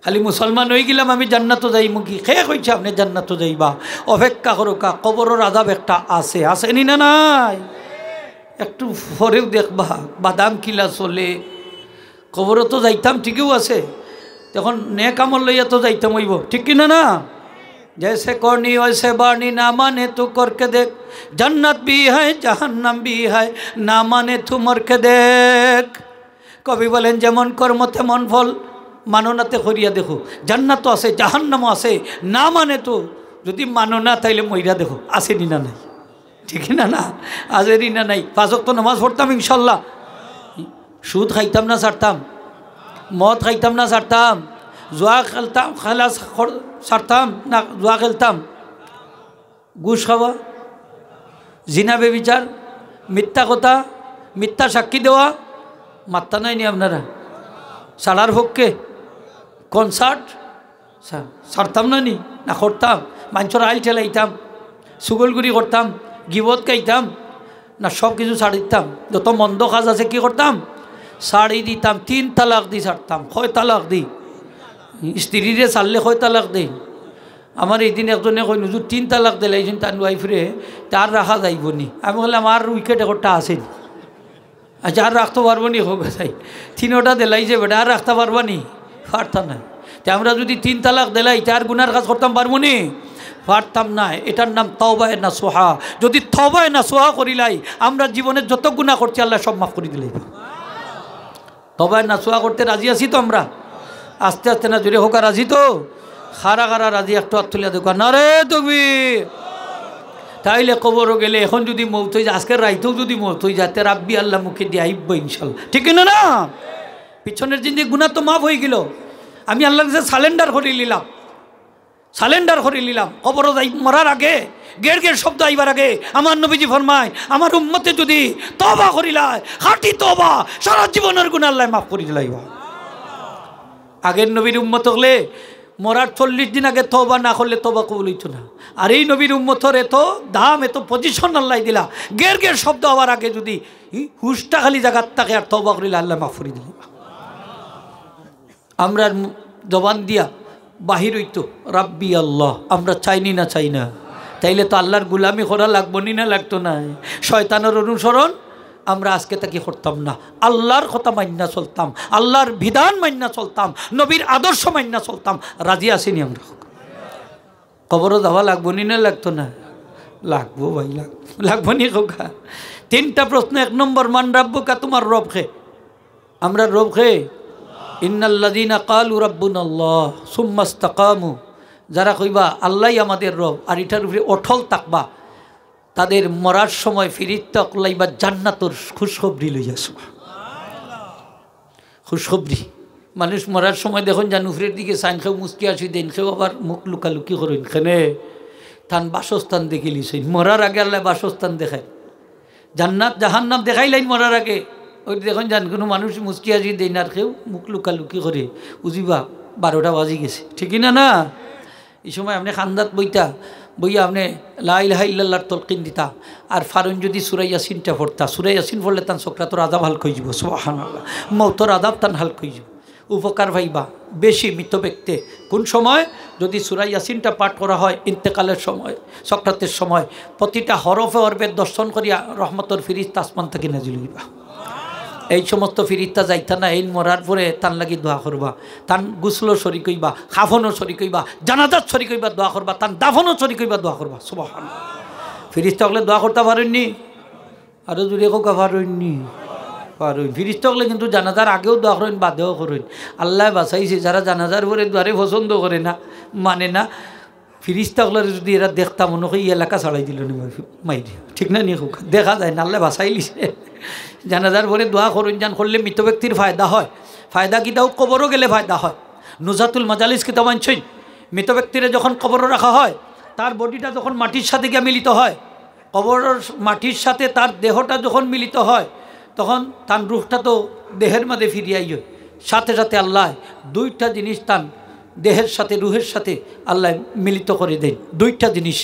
খালি মুসলমান হয়ে গেলাম আমি জান্নাতও যাইমু কি? খেয়ে কইছে আপনি জান্নাতও যাইবা, অপেক্ষা করো কা, কবরের আযাব একটা আছে, আসেনি না নাই? একটু পরেও দেখবা বাদাম কিলা চলে, কবরও তো যাইতাম ঠিকও আছে, তখন নেক আমল লইয়া তো যাইতাম হইব। ঠিক কিনা না? जैसे करनी वैसे बानी, ना माने तू करके देख, जन्नत भी है जहन्नम भी है, ना माने तू मर के देख। कवि बोलें जेमन कर्म तेमन फल, मानो नाते करिया देखो, जन्नत आसे जहन्नम आसे, ना माने तो যদি মানো না তাইলে মইরা দেখো আসেনি না নাই। ঠিক না না? আজেরই না নাই, 5 ওয়াক্ত নামাজ পড়তাম ইনশাল্লাহ। সুদ খাইতাম না ছাড়তাম, মদ খাইতাম না ছাড়তাম, জুয়া খেলতাম খেলা ছাড়তাম না জুয়া খেলতাম, ঘুষ খাওয়া, জিনা বেবিচার, মিথ্যা কথা, মিথ্যা সাক্ষী দেওয়া, মাত্তা নাই নি আপনারা? ছাড়ার পক্ষে কনসার্ট ছাড়তাম না নি? না করতাম। মানুষের আইল ঠেলাইতাম, সুগলগুড়ি করতাম, গিবত গাইতাম, না সব কিছু ছাড়ি দিতাম। যত মন্দ কাজ আছে কি করতাম? ছাড়ি দিতাম। 3 তালাক দি ছাড়তাম। 6 তালাক দি স্ত্রীরে ছাড়লে 6 তালাক দিই। আমার এই দিন একজনে কই নুজুর 3 তালাক দিলাইছেন তার ওয়াইফরে, তার রাখা যাইব নি? আমি বললাম আর উইকেট একটা আসেনি। আচ্ছা আর রাখতে পারবো নি? হোক তাই 3টা দিলাইছে বেটা, আর রাখতে পারবা নি? পারতাম না। তা আমরা যদি 3 তালাক দিলাই তার গুনার কাজ করতাম পারবো নি? পারতাম না। এটার নাম তওবায়ে নাসুহা। যদি তওবায়ে নাসুহা করিলাই, আমরা জীবনের যত গুনাহ করছি আল্লাহ সব মাফ করে দিলাই। তওবায়ে নাসুহা করতে রাজি আছি তো আমরা? আস্তে আস্তে না জোরে হোক রাজি তো? খারা খারা রাজি, একটু হাত তুলিয়া দেখো না রে তুমি। তাইলে কবরও গেলে এখন যদি মৌত হয়ে যায়, আজকের রাইতেও যদি মৌত হয়ে যায়, রাব্বি আল্লাহ মুখে দিয়ে আইব ইনশাল্লাহ। ঠিক না না? পিছনের জিন্দি গুনাহ তো মাফ হয়ে গেল। আমি আল্লাহর কাছে সালেন্ডার করে নিলাম, সালেন্ডার করে নিলাম। কবর মরার আগে গের গের শব্দ আইবার আগে আমার নবীজি ফরমায়, আমার উম্মতে যদি তওবা করিলায়, খাঁটি তওবা, সারা জীবনের গুনাহ আল্লাহ মাফ করে দিলাইবা। আগের নবীর উম্মত হলে মরার 40 দিন আগে তওবা না করলে তওবা কবুল হইতো না। আর এই নবীর উম্মতর এত দাম, এত পজিশন আল্লাহ দিলা, গের গের শব্দ হওয়ার আগে যদি হুশটা খালি জায়গার থাকে আর তওবা করিলে আল্লাহ মাফ করে দিল। আমরা জবান দিয়া বাহির হইতো রাব্বি আল্লাহ, আমরা চাইনি না চাই না, তাইলে তো আল্লাহর গুলামি করা লাগবো নি? না লাগতো না? শয়তানের অনুসরণ আমরা আজকে তাকে করতাম না, আল্লাহর কথা মান্না চলতাম, আল্লাহর বিধান মান্না চলতাম, নবীর আদর্শ মান্না চলতাম। রাজি আসিনি আমরা? কবরও যাওয়া লাগবো নি? না লাগতো না? লাগবো ভাই, লাগবো নি? খোকা 3টা প্রশ্ন। 1 নম্বর, মান রাব্বুকা, তোমার রব খে? আমরা রব খে? ইন্নাল্লাযীনা ক্বালু রাব্বুনাল্লাহ সুম্মা ইসতাকামু, যারা কইবা আল্লাহই আমাদের রব আর এটার উপরে অটল থাকবা, তাদের মরার সময় ফিরিতে লাইবা জান্নাতের খুশখবরি লইয়া আসবা। খুশখবরি মানুষ মরার সময় দেখুন জান উপরের দিকে সাইন খেয়েও মুস্কি আসি দেন, খেয়েও আবার মুখ লুকালুকি করেন, খেনে তান বাসস্থান দেখে লিছেন। মরার আগে আল্লাহ বাসস্থান দেখায়, জান্নাত জাহান্নাম দেখাইলেন মরার আগে। ওই দেখুন জান কোনো মানুষ মুস্কি আসি দেন আর খেয়েও মুখ লুকালুকি করে, বুঝিবা 12টা বাজি গেছে। ঠিকই না না? এই সময় আপনি খান্দাত বইয়া আপনি লা ইলাহা ইল্লাল্লাহর তলকিন দিতা, আর ফারুন যদি সূরা ইয়াসিনটা পড়তা, সূরা ইয়াসিন পড়লে তান সক্রাতর আযাব হালকা হয়ে যাব। সুবহানাল্লাহ, মওতর আযাব তান হালকা হয়ে যাব। উপকার ভাইবা বেশি মৃত ব্যক্তি কোন সময়? যদি সূরা ইয়াসিনটা পাঠ করা হয় ইন্তেকালের সময়, সক্রাতের সময়, প্রতিটা হরফে হরফে দর্শন করিয়া রহমতর ফিরিস্তা আসমান থেকে নাজিল হইবা। এই সমস্ত ফিরিস্তা যাইতা না, এই মরার পরে তান লাগি দোয়া করবা, তান গুসলও শরীক হইবা, খাফনও শরীক হইবা, জানাজাত শরীক হইবা, দোয়া করবা, তান দাফনও শরীক হইবা, দোয়া করবা। সুবহানাল্লাহ। ফিরিস্তা হলে দোয়া করতে পারেননি? আরও জুড়ে কোকা পারেননি? পারেন। ফিরিস্তা হলে কিন্তু জানাজার আগেও দোয়া করেন, বাদেও করেন। আল্লাহ বাঁচাইছে যারা জানাজার পরে দোয়ারে পছন্দ করে না, মানে না, ফিরিস্তা হলে যদি এরা দেখতাম মনে হয় এই এলাকা ছাড়াই দিল নি মাইরি। ঠিক না নি? দেখা যায় না, আল্লাহ বাঁচাই লিছে। জানাজার পরে দোয়া করুন, জান করলে মৃত ব্যক্তির ফায়দা হয়। ফায়দা কিতাও কবরও গেলে ফায়দা হয়। নুজাতুল মাজালিস কিতাব আনছেন, মৃত ব্যক্তিরে যখন কবরও রাখা হয়, তার বডিটা যখন মাটির সাথে গিয়ে মিলিত হয়, কবরের মাটির সাথে তার দেহটা যখন মিলিত হয়, তখন তার রূহটা তো দেহের মধ্যে ফিরিয়াই হয়। সাথে সাথে আল্লাহ 2টা জিনিস তার দেহের সাথে রুহের সাথে আল্লাহ মিলিত করে দেন। 2টা জিনিস,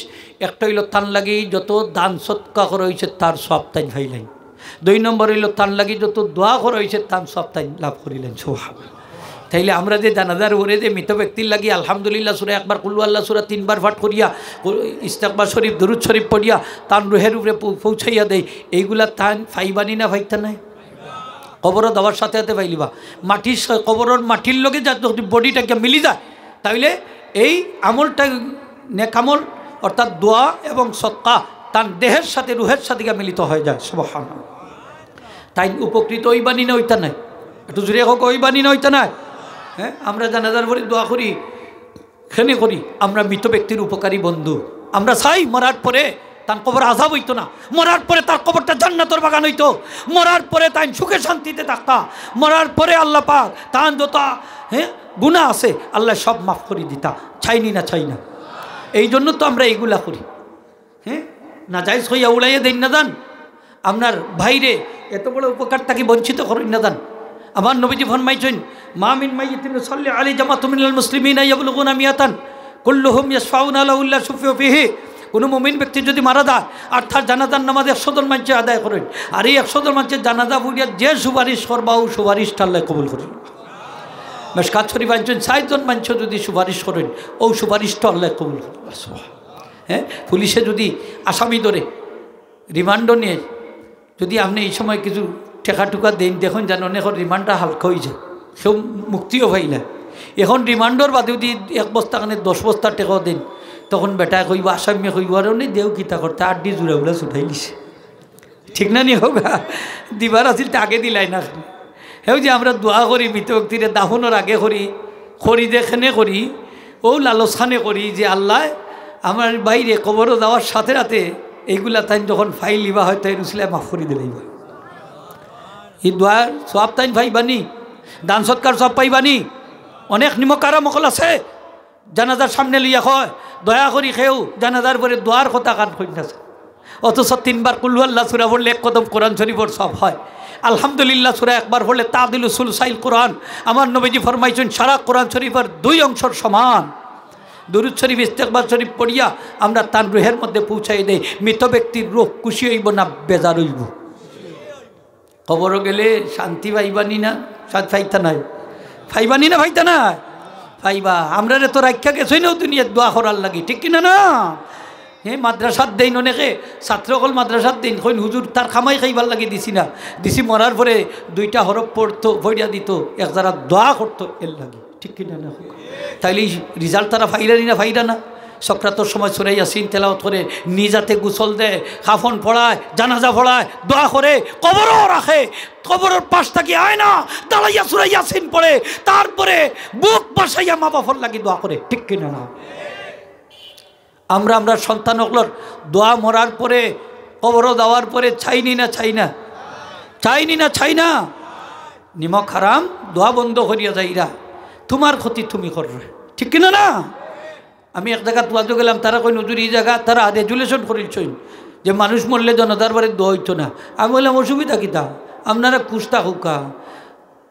একটা হইল তান লাগি যত দান সৎকা করা হয়েছে তার সব তাই ভাইলেন। 2 নম্বর হইল তান লাগি যত দোয়া করা হয়েছে তার সব তাই লাভ করিলেন। সুবহানাল্লাহ। তাইলে আমরা যে জানাজার ওরে যে মৃত ব্যক্তির লাগি আলহামদুলিল্লাহ সূরা একবার, কুল আল্লাহ সূরা 3 বার পাঠ করিয়া, ইস্তেগফার শরীফ, দুরূদ শরীফ পড়িয়া তার রুহের উপরে পৌঁছাইয়া দেয়, এইগুলা তান ফাইবানি না ফাইতা নাই? কবরও দেওয়ার সাথে সাথে ফাইলিবা। মাটির কবরের মাটির লগে যা বডিটাকে মিলি যায়, তাইলে এই আমলটা নেকামল অর্থাৎ দোয়া এবং সদকা তার দেহের সাথে রুহের সাথে মিলিত হয়ে যায়। সুবহানাল্লাহ। তাই উপকৃত ওইবানি না ওইটা নাই? একটু জুড়ে হোক, ওইবানি না ওইটা নাই? হ্যাঁ, আমরা জানাজার পরে দোয়া করি, খেনে করি, আমরা মৃত ব্যক্তির উপকারী বন্ধু। আমরা চাই মরার পরে তার কবর আযাব হইতো না, মরার পরে তার কবরটা জান্নাতের বাগান হইতো, মরার পরে তাই সুখে শান্তিতে থাকতা, মরার পরে আল্লাহ পাক তার যত গুনাহ আছে আল্লাহ সব মাফ করে দিতা। চাইনি না, চাই না, এই জন্য তো আমরা এইগুলা করি। না যাই হইয়া উড়াইয়া দেন না দান, আপনার ভাইরে এত বড় উপকার তাকে বঞ্চিত করেন না দান। আমার নবীজি ফরমাইছেন, মা মিন মাইয়িতিন ইউসাল্লি আলাইহি জামাআতুম মিনাল মুসলিমিনা ইয়াবলুগুনা মিয়াতান কুল্লুহুম ইয়াশফাউনা লাহু ইল্লা শুফিউ ফিহি। কোনো মুমিন ব্যক্তি যদি মারা যায় আর তার জানাজার নামাজ 100 জন মানুষ আদায় করেন, আর এই 100 জন মানুষের জানাজা পড়িয়া যে সুপারিশ করবা ও সুপারিশটা আল্লাহ কবুল করেন। মেশকাত শরীফ আনছেন 60 জন মানুষ যদি সুপারিশ করেন ও সুপারিশটা আল্লাহ কবুল করেন। পুলিশে যদি আসামি ধরে রিমান্ডও নিয়ে যদি আপনি এই সময় কিছু টেকা টুকা দেন, দেখুন যেন অনেক রিমান্ডটা হালকা হয়ে যায়, সেও মুক্তিও পাইলা। এখন রিমান্ডর বাদে যদি 1 বস্তা কানে 10 বস্তা টেকাও দেন, তখন বেটায় কইব, আসামিয়ে কইব, আর অনেক দেও কিতা করতে 8 দি জোড়া উলা ছুটাই দিছে, ঠিক না নি হোক দিবার আসিল তা আগে দিলাই না। হেউ যে আমরা দোয়া করি মৃত ব্যক্তিরে দাফনের আগে করি যেখানে করি ও লালসানে করি যে আল্লাহ আমার বাইরে কবরও যাওয়ার সাথে সাথে এইগুলা তাই যখন ফাইল লিবা হয় তাই রুসিলায় মাফ করে দিলেই এই দোয়ার সব তাই ভাইবানি, দান সৎকার সব পাইবানি। অনেক নিমকারা মকল আছে জানাজার সামনে লইয়া কয় দয়া করি খেয়েও জানাজার পরে দোয়ার কথা কান কইনাছে, অথচ 3 বার কুল্লু আল্লাহ সূরা পড়লে 1 কদম কোরআন শরীফের সব হয়। আলহামদুলিল্লাহ সূরা একবার পড়লে তাদিলু সুলসাইল কোরআন। আমার নবীজি ফরমাইছেন সারা কোরআন শরীফের 2 অংশের সমান। দুরূদ শরীফ ইস্তেগফার শরীফ পড়িয়া আমরা তার রুহের মধ্যে পৌঁছাই দেই, মৃত ব্যক্তির রূহ খুশি হইব না বেজার হইব। কবরও গেলে শান্তি পাইবানি না, শান্তি পাইতা নাই, পাইবানি না পাইতা না পাইবা। আমরা রে তো রাখা গেছই না দুনিয়ার দোয়া করার লাগি, ঠিক কিনা না? মাদ্রাসাত দেন অনেকে ছাত্রকল মাদ্রাসাত দেন কইন হুজুর তার খামাই খাইবার লাগি দিছি না, দিছি মরার পরে 2টা হরফ পড়তো পড়িয়া দিত, এক যারা দোয়া করতো এর লাগে, ঠিক কিনা না? তাইলে রেজাল্ট তারা ফাইরানি না ফাইরা না? সক্রাতর সময় সূরা ইয়াসিন তেলাওয়াত করে নিজাতে গোসল দেয়, কাফন পড়ায়, জানাজা পড়ায়, দোয়া করে, কবরও রাখে, কবরের পাশ থাকি আয় না দাঁড়াইয়া সূরা ইয়াসিন পড়ে, তারপরে বুক বাসাইয়া মা বাবার লাগি দোয়া করে, ঠিক কিনা না? আমরা সন্তান হকলর দোয়া মরার পরে কবরও দেওয়ার পরে চাইনি না চাই না নিমক হারাম দোয়া বন্ধ করিয়া যাইরা তোমার ক্ষতি তুমি করবে, ঠিক কিনা না? আমি এক জায়গা তোয়াজো গেলাম, তারা কই নজর এই জায়গা তারা রেজুলেশন করেছেন যে মানুষ মরলে জনতার বাড়ি দোয়া হইতো না। আমি বললাম অসুবিধা কিতা, আপনারা কুস্তা হুকা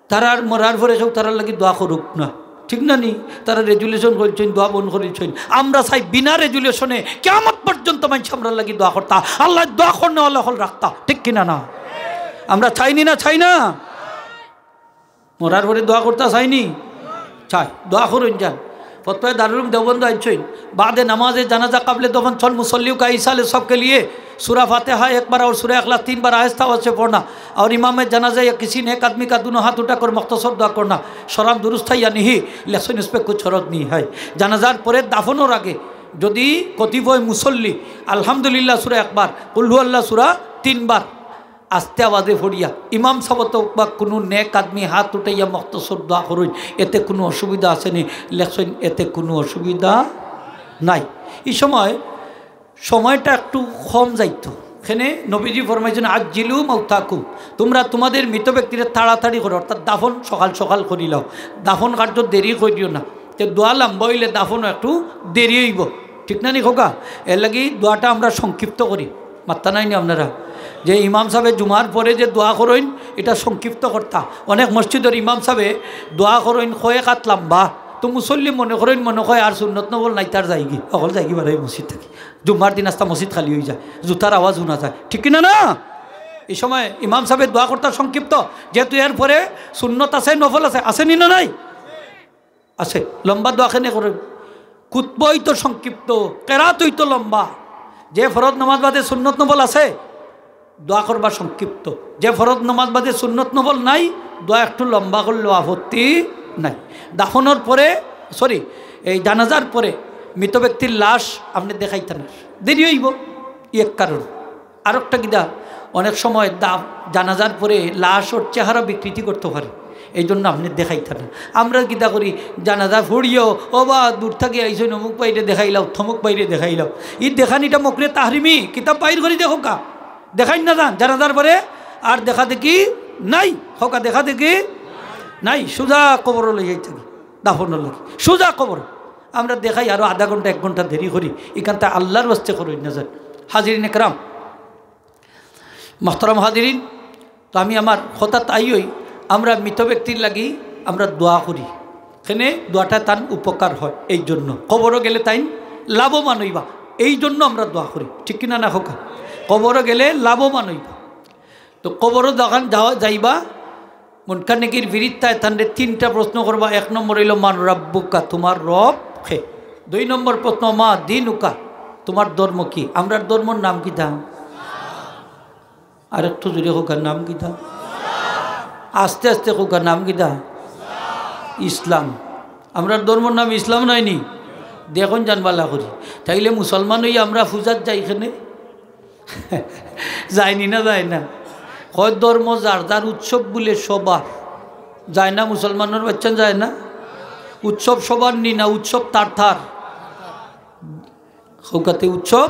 তারা আর মরার পরে সব তারার লাগি দোয়া করুক না, ঠিক না নি? তারা রেজুলেশন করেছেন, দোয়া বন্ধ করেছেন। আমরা চাই বিনা রেজুলেশনে কিয়ামত পর্যন্ত মানুষ আমরা লাগি দোয়া করতা, আল্লাহ দোয়া করনে আল্লাহ হল রাখতা, ঠিক কিনা না? আমরা চাইনি না মরার পরে দোয়া করতা চাইনি, চাই দোয়া করুন যান। फतवा दारुल देवबंद आइछेन बाद नमाज जनाजा काबले दफन चल मुसल्लियों का ईसाले सबके लिए सूरा फातिहा 1 बार और सूरा इखलास 3 बार आहिस्ता आवाज़ से पढ़ना और इमाम जनाजा या किसी नेक आदमी का दोनों हाथ उठाकर मुख्तसर दुआ करना। शराब दुरुस्त है या नहीं, लेकिन इस पर कुछ हरज नहीं है। जनाजार पर दाफनोर आगे यदि कतिपय मुसल्ली आलহামদুলিল্লাহ सूरा 1 बार कुल हु अल्लाह सूरा 3 बार आस्ते आवाज़े पढ़िया इमाम साहब कोनो नेक आदमी हाथ उठाइया मुख्तसर दোয়া করুন, এতে কোনো অসুবিধা আসেনি, লেখছেন এতে কোনো অসুবিধা নাই। এই সময়টা একটু কম যাইতো, এখানে নবীজি ফরমাইছেন আজ্জিলু মাউতাকুম, তোমরা তোমাদের মৃত ব্যক্তিরা তাড়াতাড়ি করো, অর্থাৎ দাফন সকাল সকাল করি লাও, দাফন কার্য দেরি করিও না। তো দোয়া লম্বা হইলে দাফনও একটু দেরি হইব, ঠিক না নি খোকা? এর লাগি দোয়াটা আমরা সংক্ষিপ্ত করি, মাত্তা নাই নি আপনারা যে ইমাম সাহেব জুমার পরে যে দোয়া করেন এটা সংক্ষিপ্ত কর্তা। অনেক মসজিদের ইমাম সাহেব দোয়া করেন কয়ে কাত লম্বা, তো মুসল্লি মনে করেন মনে হয় আর সুন্নত নবল নাই তার যাইগি অকল যাইগি বারে মসজিদ থাকি, জুম্মার দিন আস্তা মসজিদ খালি হয়ে যায়, জুতার আওয়াজ শোনা যায়, ঠিক কিনা না? এই সময় ইমাম সাহেবের দোয়া কর্তা সংক্ষিপ্ত, যেহেতু এর পরে সুন্নত আছে নফল আছে, আসেনি না নাই? আছে। লম্বা দোয়া খেনে করেন, কুতবই তো সংক্ষিপ্ত, কেরাতই তো লম্বা। যে ফরজ নামাজ বাদে সুন্নত নফল আছে দোয়া করবা সংক্ষিপ্ত, যে ফরজ নামাজ বাদে সুন্নত নফল নাই দোয়া একটু লম্বা করলেও আপত্তি নাই। দাফনের পরে এই জানাজার পরে মৃত ব্যক্তির লাশ আপনি দেখাইতেন না, দেরি হইব এক কারণ। আর একটা কিদা অনেক সময় জানাজার পরে লাশ ওর চেহারা বিকৃতি করতে পারে, এই জন্য আপনি দেখাইতে না। আমরা কিতা করি জানাজা ফুড়িও ও বা দূর থেকে আইসো অমুক বাইরে দেখাইলাও থমুক বাইরে দেখাইলাও। ই দেখানিটা মকরে তাহরিমি কিতাব বাইর করে দেখো কা দেখাই না যান জানাজার পরে আর দেখা দেখি নাই হকা দেখা দেখি নাই সোজা কবর লই যাই থাকি দাফনের লাগে সোজা কবর আমরা দেখাই আরও আধা ঘন্টা 1 ঘন্টা দেরি করি এখানটা আল্লাহর বাস্তে করই না যান। হাজিরিন একরাম মোহতারাম হাজিরিন, তো আমি আমার কথা তাইই আমরা মৃত ব্যক্তির লাগি আমরা দোয়া করি এখানে দোয়াটা তার উপকার হয় এই জন্য কবরও গেলে তাই লাভবান হইবা এই জন্য আমরা দোয়া করি ঠিক কিনা না হোকা কবরও গেলে লাভবান হইবা। তো কবরও যখন যাইবা মুনকার নেকির বিরিত্তায় তাদের 3টা প্রশ্ন করবা। 1 নম্বর হইল মান রাব্বুকা তোমার রব খে। 2 নম্বর প্রশ্ন মা দিনুকা তোমার ধর্ম কি। আমরার ধর্মর নাম কি দাম আর একটু জুড়ে হোকার নাম কি দাম আস্তে আস্তে হোকার নাম কি দা ইসলাম। আমরার ধর্মর নাম ইসলাম নয়নি দেখুন জানবালা করি তাইলে মুসলমান হই আমরা পূজাত যাই এখানে যায়নি না যায় না হয় ধর্ম যার যার উৎসব বলে সবার যায় না মুসলমানের বাচ্চা যায় না উৎসব সবার নি না উৎসব তার থার হৌকাতে উৎসব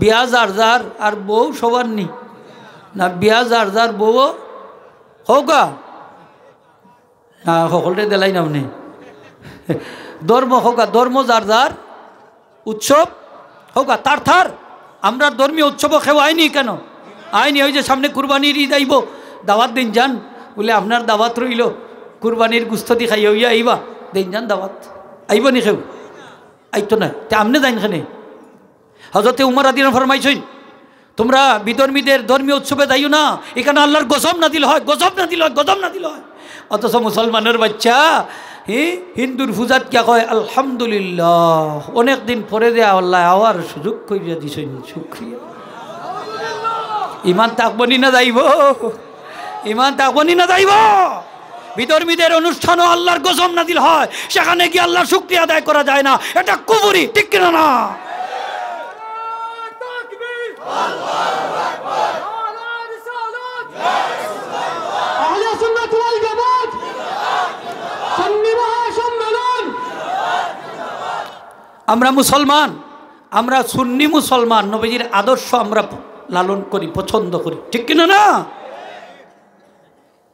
বিয়া যার যার আর বউ সবার নি না বিয়া যার যার বউ হৌকা না সকলরে দেলাই নামনে ধর্ম হৌকা ধর্ম যার যার উৎসব হৌকা তার থার। আমরা ধর্মীয় উৎসবও খেয়ে আইনি কেন আইনি ওই যে সামনে কুরবানির ঈদ আইব দাওয়াত দিন যান বলে আপনার দাওয়াত রইল কুরবানির গুস্ততি খাইয়া হইয়া আইবা দিন যান দাওয়াত আইব নি খেউ আইতো না তে আমনে যাইন খানে হযরতে উমর আদিন ফরমাইছেন তোমরা বিধর্মীদের ধর্মীয় উৎসবে যাইও না এখানে আল্লাহর গজব না দিল হয় গজব না দিল হয় গজব না দিল হয়। অথচ মুসলমানের বাচ্চা হিন্দুর পূজাত কিয়া কয় আলহামদুলিল্লাহ অনেক দিন পরে দেয়া আল্লাহ আওয়ার সুযোগ করিয়া দিছেন শুকরিয়া। ইমান তাকবনি না যাইব ইমান তাকবনি না যাইব বিধর্মীদের অনুষ্ঠানও আল্লাহর গজব নাজিল হয় সেখানে কি আল্লাহর শুকরিয়া আদায় করা যায় না এটা কুফরি ঠিক কিনা না। আমরা মুসলমান আমরা সুন্নি মুসলমান নবীজির আদর্শ আমরা লালন করি পছন্দ করি ঠিক কিনা না।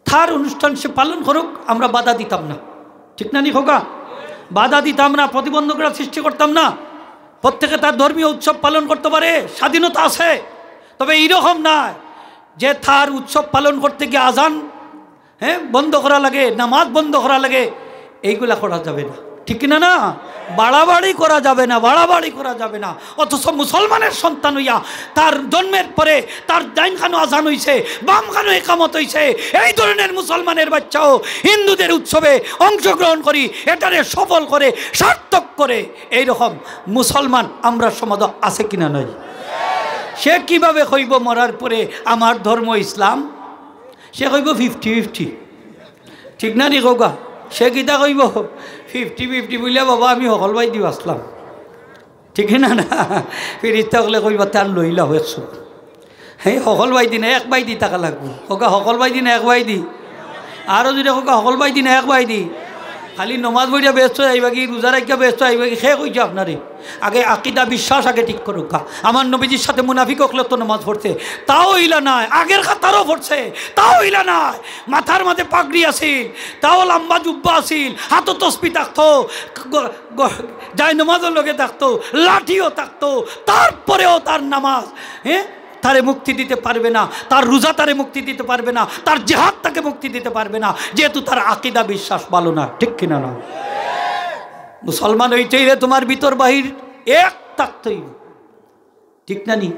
তার অনুষ্ঠান সে পালন করুক আমরা বাধা দিতাম না ঠিক না নি খোকা বাধা দিতাম না প্রতিবন্ধকতা সৃষ্টি করতাম না। প্রত্যেকে তার ধর্মীয় উৎসব পালন করতে পারে স্বাধীনতা আছে তবে এইরকম নয় যে তার উৎসব পালন করতে গিয়ে আজান বন্ধ করা লাগে নামাজ বন্ধ করা লাগে এইগুলা করা যাবে না ঠিক কিনা না। বাড়াবাড়ি করা যাবে না বাড়াবাড়ি করা যাবে না। অথচ মুসলমানের সন্তান হইয়া তার জন্মের পরে তার ডাইন খানো আজান হইছে বাম খানো একামত হইছে এই ধরনের মুসলমানের বাচ্চাও হিন্দুদের উৎসবে অংশগ্রহণ করি এটারে সফল করে সার্থক করে এইরকম মুসলমান আমরা সমাজ আছে কিনা নয়। সে কিভাবে কইব মরার পরে আমার ধর্ম ইসলাম সে কইব 50-50 ঠিক না নি কৌকা সে কিতা কইব 50-50 বললে বাবা আমি সকল বাই দিও আসলাম ঠিক না না ফিরিস্তা হলে কইব তার লইলা হয়েছ হ্যাঁ সকল বাই দিন 1 বাই দি টাকা লাগবে কৌকা সকল বাই দিন 1 বাই দি আরও যদি কৌকা সকল বাই দিন 1 বাই দি খালি নমাজ বইয়া ব্যস্ত আইবা কি রোজা রাখিয়া ব্যস্ত আইবা কি সে কইছে আপনারে আগে আকিদা বিশ্বাস আগে ঠিক করুক। আমার নবীজির সাথে মুনাফিক হকলে তো নমাজ পড়ছে তাও ইলা নাই আগের খাতারও পড়ছে তাও ইলা নাই মাথার মাঝে পাগড়ি আসিল তাও লম্বা জুব্বা আসিল হাতও তসবি থাকতো যায় নমাজের লোকে থাকতো লাঠিও থাকতো তারপরেও তার নামাজ তারে মুক্তি দিতে পারবে না তার রোজা তারে মুক্তি দিতে পারবে না তার জিহাদ তাকে মুক্তি দিতে পারবে না যেহেতু তার আকিদা বিশ্বাস ভালো না ঠিক কিনা না। মুসলমান হইতেই রে তোমার ভিতর বাহির এক থাকতেই ঠিক না নি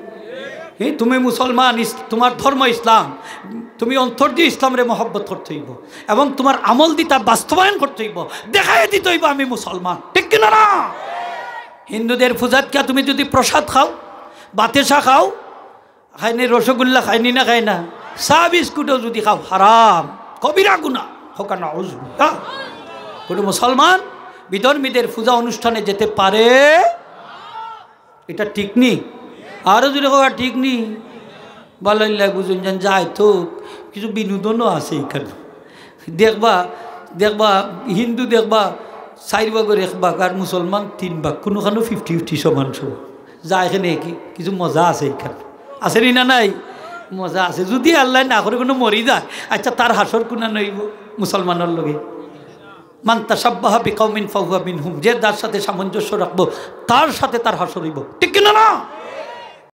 তুমি মুসলমান তোমার ধর্ম ইসলাম তুমি অন্তর দিয়ে ইসলামরে মহব্বত করতে হইব এবং তোমার আমল দিয়ে তার বাস্তবায়ন করতে হইব দেখাই দিতে হইব আমি মুসলমান ঠিক কিনা না। হিন্দুদের পূজাত কে তুমি যদি প্রসাদ খাও বাতেশা খাও খাইনি রসগোল্লা খাইনি না খাই না চা বিস্কুটও যদি খাও হারাম কবিরা গুনাহ হোকা না কোনো মুসলমান বিধর্মীদের পূজা অনুষ্ঠানে যেতে পারে এটা ঠিক নি আরও যদি হোক ঠিক নি ভালো বুঝুন যান যায় তো কিছু বিনোদনও আছে এখানে দেখবা দেখবা হিন্দু দেখবা 4 ভাগের 1 ভাগ আর মুসলমান 3 ভাগ, কোনোখানো 50-50 সমান সমান। যা এখানে কি কিছু মজা আছে, এখানে আছে না নাই? মজা আছে। যদি আল্লাহ না করে কোনো মরি যায়, আচ্ছা তার হাসর কোনা নইব মুসলমানের লগে? মান তাশাব্বাহা বিকওমিন ফাহুয়া মিনহুম, যে যার সাথে সামঞ্জস্য রাখবো তার সাথে তার হাসর হইব, ঠিক কিনা না?